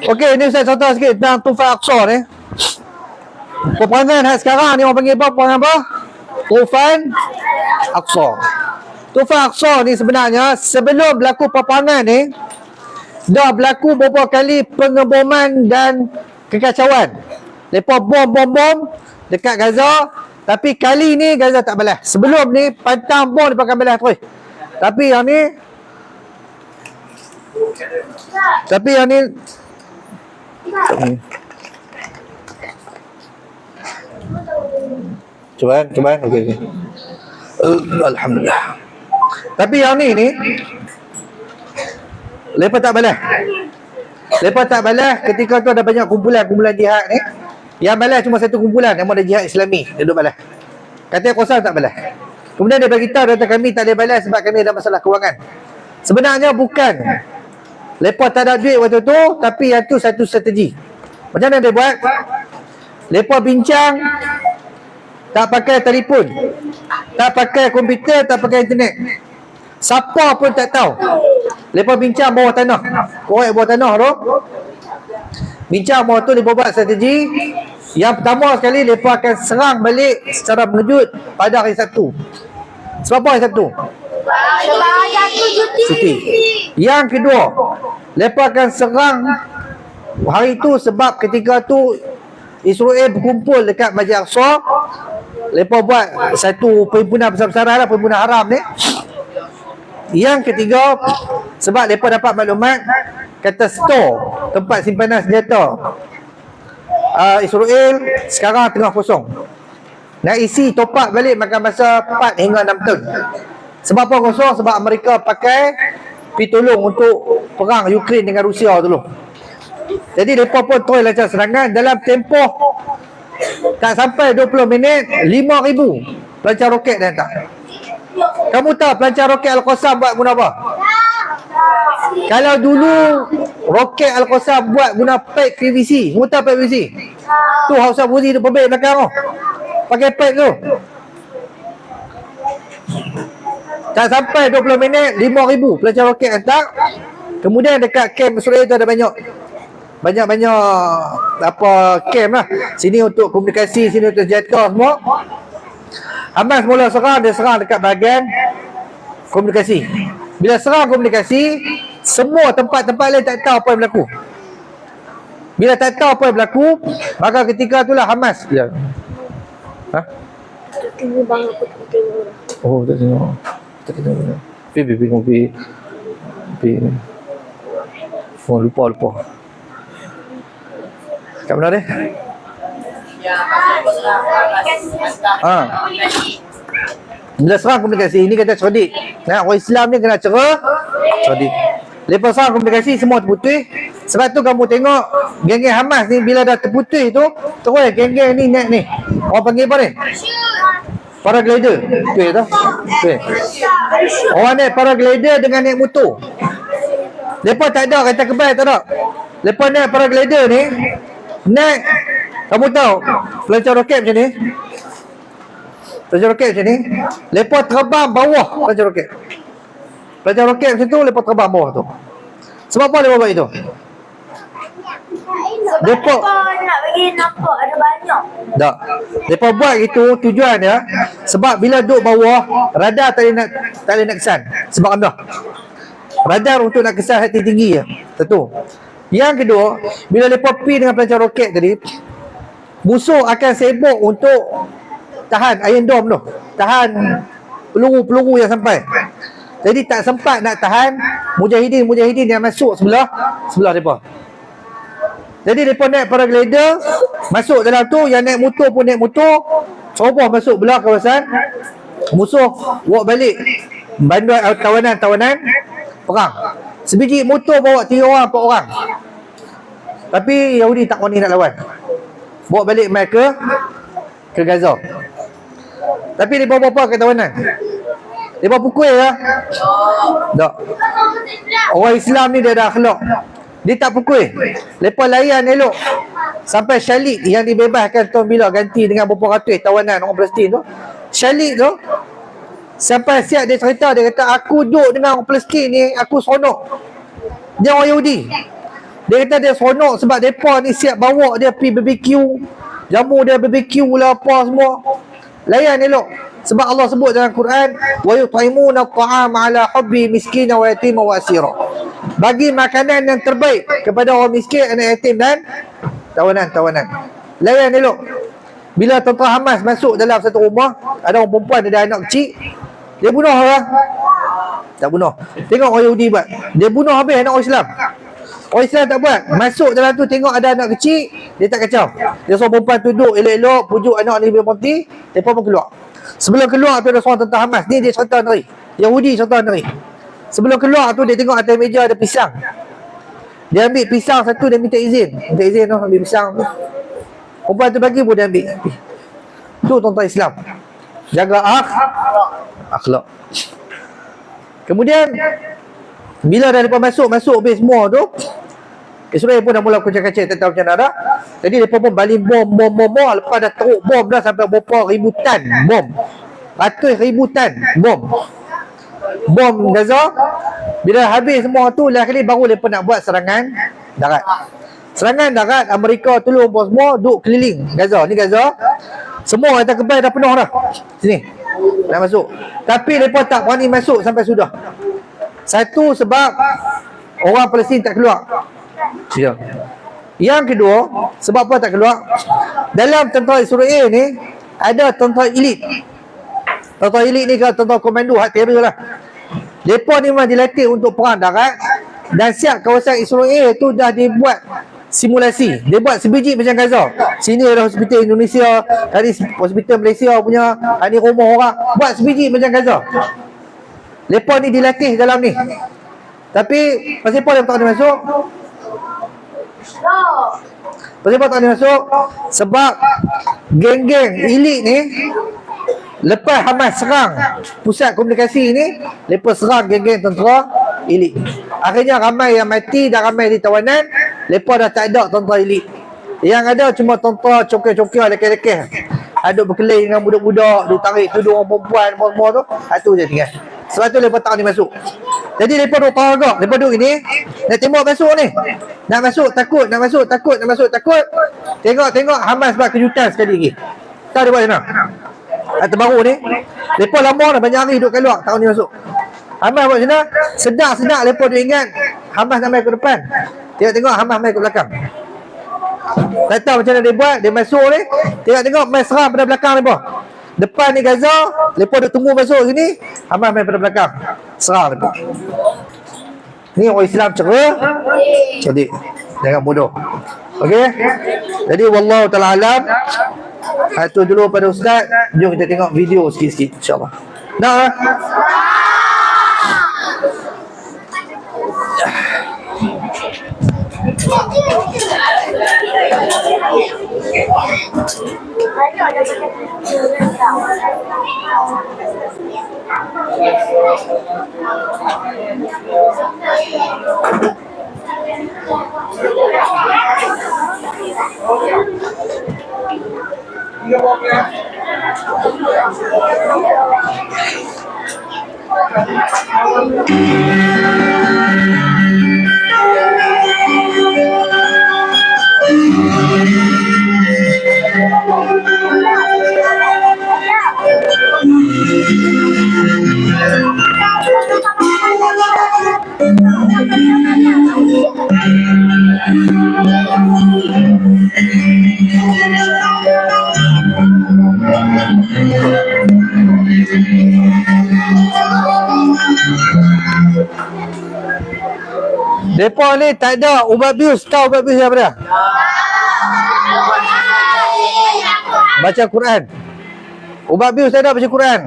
Okey, ni saya contoh sikit tentang Tufan Aqsa ni. Peperangan sekarang ni orang panggil apa? Peperangan apa? Tufan Aqsa. Tufan Aqsa ni sebenarnya sebelum berlaku peperangan ni dah berlaku beberapa kali pengeboman dan kekacauan. Mereka bom dekat Gaza, tapi kali ni Gaza tak balas. Sebelum ni pantang bom dia pakai balas terus. Tapi yang ni Cuba okey. Alhamdulillah. Tapi yang ni lepas tak balas ketika tu ada banyak kumpulan jihad ni. Yang balas cuma satu kumpulan, nama dia Jihad Islami. Dia duduk balas. Kata Qasam tak balas. Kemudian dia beritahu kata kami tak ada balas sebab kami ada masalah kewangan. Sebenarnya bukan mereka tak ada duit waktu tu, tapi yang tu satu strategi. Macam mana dia buat? Mereka bincang tak pakai telefon, tak pakai komputer, tak pakai internet. Siapa pun tak tahu. Mereka bincang bawah tanah. Korek bawah tanah tu. Bincang bawah tu, mereka buat strategi. Yang pertama sekali, mereka akan serang balik secara mengejut pada hari Sabtu. Sebab apa hari Sabtu? Cuti. Yang kedua, mereka akan serang hari tu sebab ketika tu Israel berkumpul dekat Masjid Aqsa. Mereka buat satu perhimpunan besar-besaran lah, perhimpunan haram ni. Yang ketiga, sebab mereka dapat maklumat kata store tempat simpanan senjata Israel sekarang tengah kosong. Nak isi top up balik makan masa 4 hingga 6 tahun. Sebab apa kosong? Sebab Amerika pakai pergi tolong untuk perang Ukraine dengan Rusia dulu. Jadi mereka pun terus lancar serangan. Dalam tempoh tak sampai 20 minit 5,000 pelancar roket dah hantar. Kamu tahu pelancar roket Al-Qassam buat guna apa? Kalau dulu roket Al-Qassam buat guna pipe PVC. Kamu tahu pipe PVC? Tu Hausa Buzi tu pembek belakang tu. Pakai pipe tu. Tak sampai 20 minit 5,000 pelajar roket hantar. Kemudian dekat camp Suria tu ada banyak apa camp lah. Sini untuk komunikasi, sini untuk senjata semua. Hamas mula serang, dia serang dekat bahagian komunikasi. Bila serang komunikasi, semua tempat-tempat lain tak tahu apa yang berlaku. Bila tak tahu apa yang berlaku, maka ketika itulah Hamas. Ya. Ha? Tunggu bang, aku tak tengok. Oh, tak tengok. Tak tengok. Pergi. Oh, lupa. Kat mana dia? Ha. Bila serang komunikasi, ini kata cerdik. Nah, orang Islam ni kena cerdik. Lepas serang komunikasi, semua terputih. Sebab tu kamu tengok geng-geng Hamas ni bila dah terputih tu, terus geng-geng ni naik ni. Orang panggil apa ni? Paraglider. Tu ya tau. Orang naik paraglider dengan naik motor. Lepas tak ada kereta kebal, tak ada. Lepas naik paraglider ni, naik, kamu tahu pelancar roket macam ni. Pelancar roket macam ni. Lepas terbang bawah pelancar roket. Pelancar roket macam tu, lepas terbang bawah tu. Sebab apa dia buat itu? Depa nak bagi nampak ada banyak. tak. Depa buat itu tujuan dia sebab bila duduk bawah radar tak boleh nak kesan sebab rendah. Radar untuk nak kesan hati tinggi je. Satu. Yang kedua, bila depa pergi dengan pelancar roket tadi, musuh akan sibuk untuk tahan Iron Dome tu. Tahan peluru-peluru yang sampai. Jadi tak sempat nak tahan mujahidin yang masuk sebelah depa. Jadi mereka naik paraglider, masuk dalam tu, yang naik motor pun naik motor, ceroboh masuk belah kawasan musuh, walk balik banduan tawanan perang. Sebiji motor bawa 3 orang, 4 orang. Tapi Yahudi tak berani nak lawan. Bawa balik mereka ke Gaza. Tapi dia bawa apa ke tawanan? Dia bawa pukul lah. Tak. Orang Islam ni dia dah akhlak. Dia tak pukul. Lepas layan elok sampai Syalik yang dibebaskan tahun bila ganti dengan beberapa ratus tawanan orang Palestin tu. Syalik tu sampai siap dia cerita, dia kata aku duduk dengan orang Palestin ni, aku seronok. Dia orang Yahudi. Dia kata dia seronok sebab mereka ni siap bawa dia pergi BBQ, jamu dia BBQ lah apa semua. Layan elok. Sebab Allah sebut dalam Quran, wa yut'imuna at'ama 'ala hubbi miskina wa yatima wa asira. Bagi makanan yang terbaik kepada orang miskin, anak yatim dan tawanan. Layan elok. Bila tentera Hamas masuk dalam satu rumah, ada orang perempuan, ada anak kecil, dia bunuh orang. Tak bunuh. Tengok orang Yahudi buat. Dia bunuh habis anak orang Islam. Orang Islam tak buat. Masuk dalam tu tengok ada anak kecil, dia tak kacau. Dia suruh perempuan duduk elok-elok, pujuk anak ni berhenti, mereka pun keluar. Sebelum keluar tu ada seorang tentera Hamas. Ni dia cerita negeri. Yahudi cerita negeri. Sebelum keluar tu dia tengok atas meja ada pisang. Dia ambil pisang satu, dia minta izin. Tu ambil pisang tu. Perempuan tu bagi pun dia ambil. Tu tentera Islam. Jaga akhlak. Kemudian bila dah lepas masuk habis semua tu, Israel pun dah mula kacau-kacau tentang macam mana. Jadi mereka pun balik bom. Lepas dah teruk bom dah sampai berapa ribu tan bom. Ratus ribu tan bom Gaza. Bila habis semua tu, last kali baru mereka nak buat serangan darat. Serangan darat, Amerika tolong apa semua duk keliling Gaza. Ni Gaza, semua kata kebal dah penuh dah. Sini nak masuk, tapi mereka tak berani masuk sampai sudah. Satu sebab orang Palestin tak keluar. Yang kedua, sebab apa tak keluar? Dalam tentera Israel ni ada tentera elit. Tentera elit ni kalau tentera komando hak terror lah. Mereka ni memang dilatih untuk perang darat. Dan siap kawasan Israel tu dah dibuat simulasi. Dia buat sebiji macam Gaza. Sini ada hospital Indonesia, tadi hospital Malaysia punya, ni rumah orang. Buat sebiji macam Gaza. Mereka ni dilatih dalam ni. Tapi pasal apa dia tak boleh masuk? Pasal apa tak boleh masuk? Sebab geng-geng elit ni, lepas Hamas serang pusat komunikasi ni, lepas serang geng-geng tentera elit. Akhirnya ramai yang mati dan ramai di tawanan. Lepas dah tak ada tentera elit. Yang ada cuma tentera cokil-cokil, lekeh-lekeh, aduk berkelahi dengan budak-budak, duk tarik tudung orang perempuan semua tu. Itu je tinggal. Sebab tu mereka tak ni masuk. Jadi mereka duduk paragak, mereka duduk gini, nak tembak masuk ni. Nak masuk takut, nak masuk takut, nak masuk takut. Tengok Hamas buat kejutan sekali lagi. Tahu dia buat macam mana? Terbaru ni, mereka lama dah banyak hari duduk kat luar, tahun ni masuk. Hamas buat macam mana? Sedap mereka duduk ingat Hamas nak main ke depan. Tengok Hamas main ke belakang. Tak tahu macam mana dia buat, dia masuk ni, tengok main serang pada belakang mereka. Depan ni Gaza, mereka duduk tunggu masuk sini, Hamas main pada belakang. Serang mereka. Ni orang Islam cerdik. Jangan bodoh. Okey? Jadi wallahu taala alam. Itu dulu pada ustaz. Jom kita tengok video sikit-sikit insya-Allah. Nah. Depa ni tak ada ubat bius. Tahu ubat bius apa dia? Baca Quran. Ubat bius tak ada baca Quran.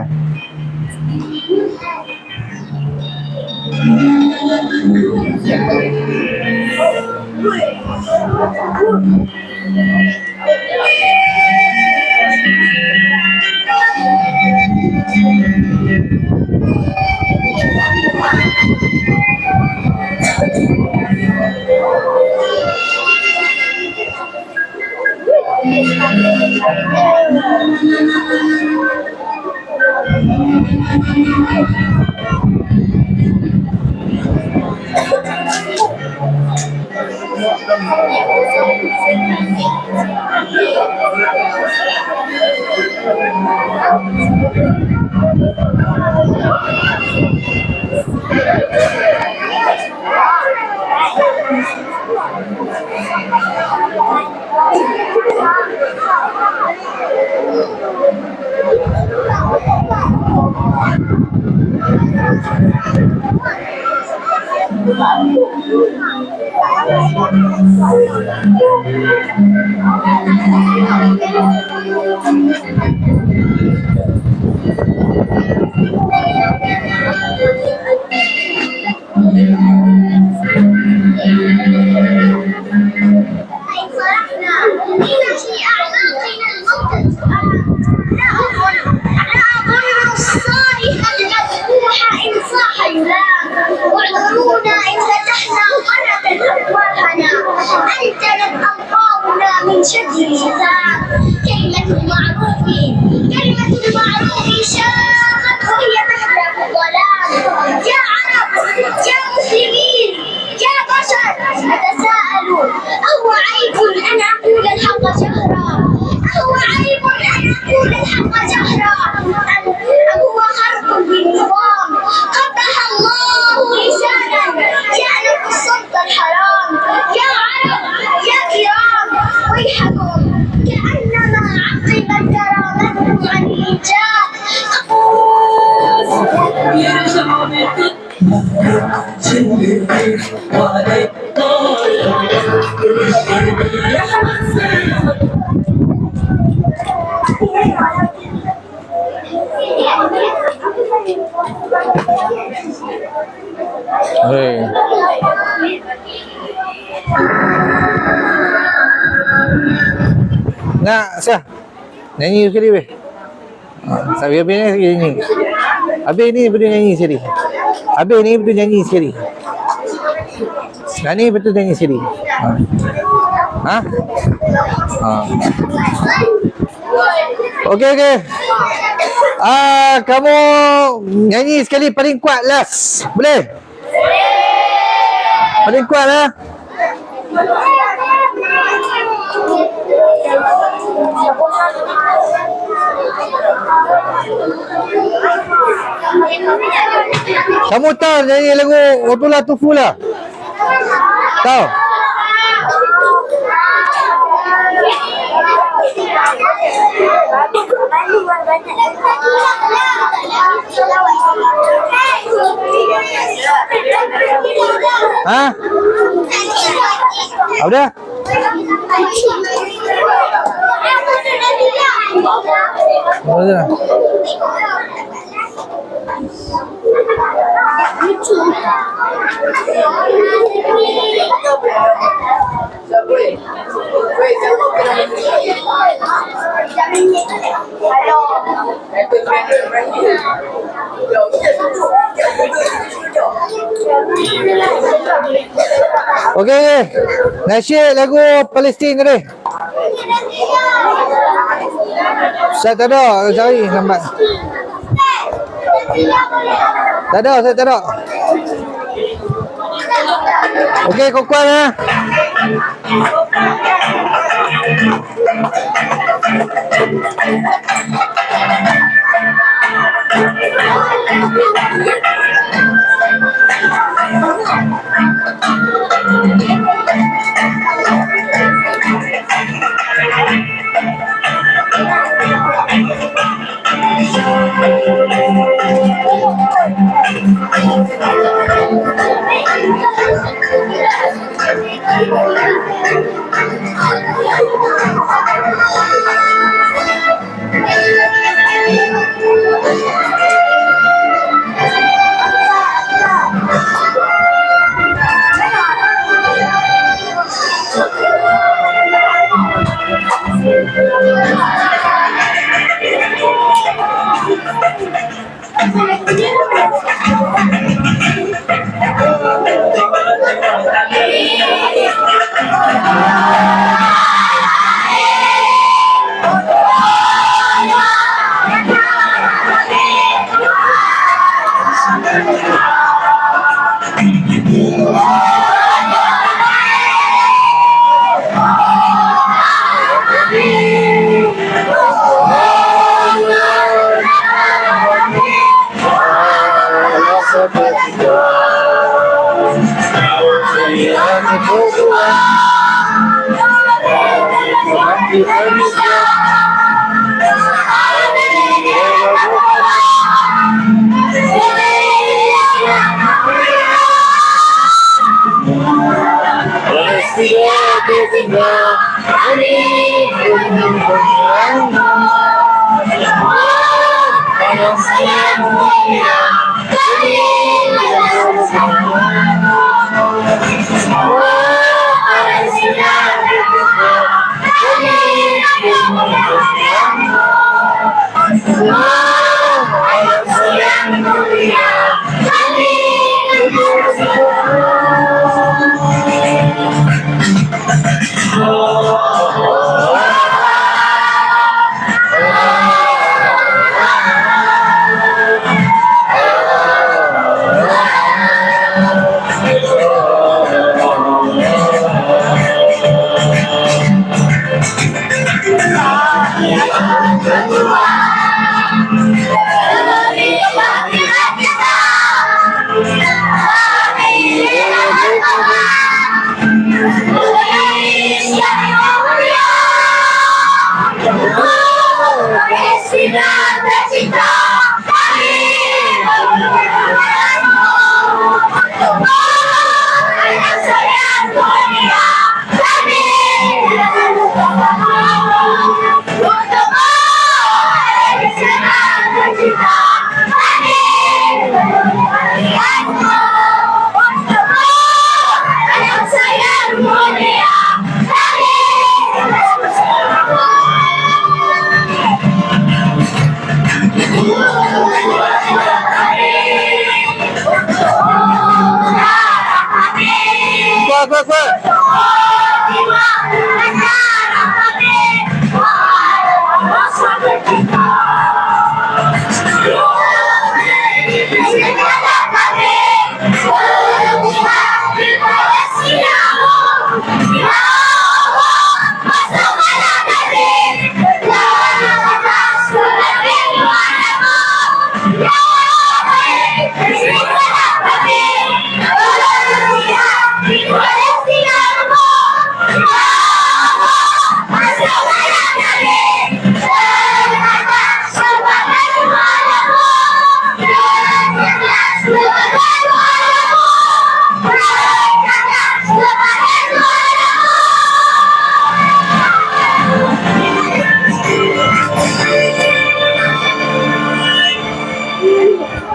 Nak sah nyanyi sekali weh. Habis ni nyanyi. Habis ni betul nyanyi sekali. Habis ni betul nyanyi sekali. Ni betul nyanyi sekali. Ha? Ha. Okey. Kamu nyanyi sekali paling kuat last. Boleh? Paling kuat lah. Kamu tahu nyanyi lagu Watula Tufula? Tahu? Hah? Udah? Udah. Okey. Nasyid lagu Palestin tadi. Saya tak ada, cari lambat. Tak ada, saya tak ada. Okey, kau kuat lah.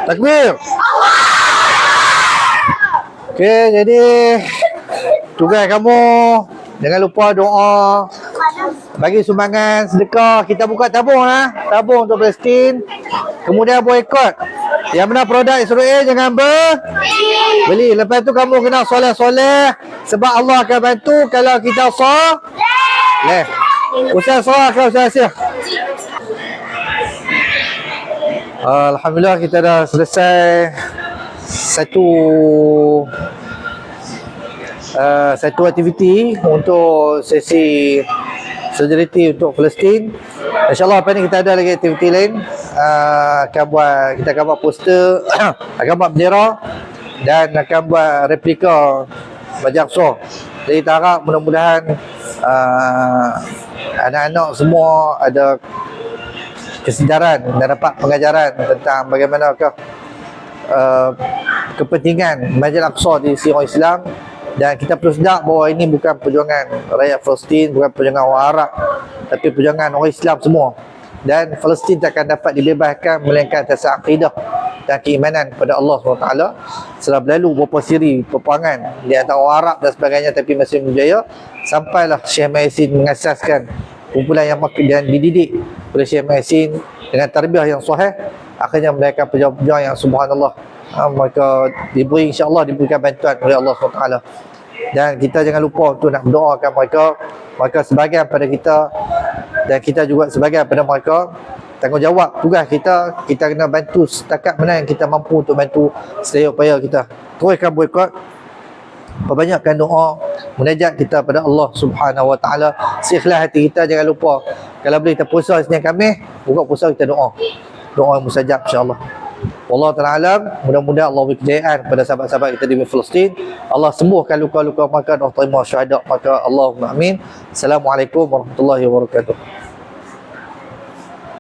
Takbir. Okey, jadi tugas kamu jangan lupa doa, bagi sumbangan sedekah. Kita buka tabung lah, tabung untuk Palestin. Kemudian boikot. Yang mana produk Israel jangan beli. Lepas tu kamu kena soleh-soleh, sebab Allah akan bantu kalau kita soleh. Ustaz serahkan Ustaz Asyik. Alhamdulillah kita dah selesai satu aktiviti untuk sesi solidariti untuk Palestin. InsyaAllah apa ni kita ada lagi aktiviti lain. Kita akan buat poster, akan buat bendera dan akan buat replika Masjid Aqsa. Jadi kita harap mudah-mudahan anak-anak semua ada kesedaran dan dapat pengajaran tentang bagaimanakah kepentingan Masjid Aqsa di sisi orang Islam. Dan kita perlu sedar bahawa ini bukan perjuangan rakyat Palestin, bukan perjuangan orang Arab, tapi perjuangan orang Islam semua. Dan Palestin tak akan dapat dibebaskan melainkan atas akidah dan keimanan kepada Allah SWT. Setelah berlalu beberapa siri peperangan di antara orang Arab dan sebagainya, tapi masih berjaya, sampailah Syekh Mahysin mengasaskan kumpulan yang dididik oleh Syekh Mahysin dengan tarbiyah yang sahih. Akhirnya mereka pejuang-pejuang yang subhanallah, mereka diberi, insyaAllah diberikan bantuan oleh Allah SWT. Dan kita jangan lupa untuk nak berdoakan mereka sebahagian pada kita dan kita juga sebahagian pada mereka. Tanggungjawab tugas kita kena bantu setakat mana yang kita mampu untuk bantu sedaya upaya kita. Teruskan boikot, perbanyakkan doa, munajat kita pada Allah Subhanahu Wa Taala. Seikhlas hati kita, jangan lupa kalau boleh kita puasa Isnin Khamis, buka puasa kita doa mustajab insya-Allah. Wallahu ta'ala alam. Mudah-mudahan Allah beri kejayaan kepada sahabat-sahabat kita di Palestin. Allah sembuhkan luka-luka mereka dan terima syuhada mereka. Allahumma amin. Assalamualaikum warahmatullahi wabarakatuh.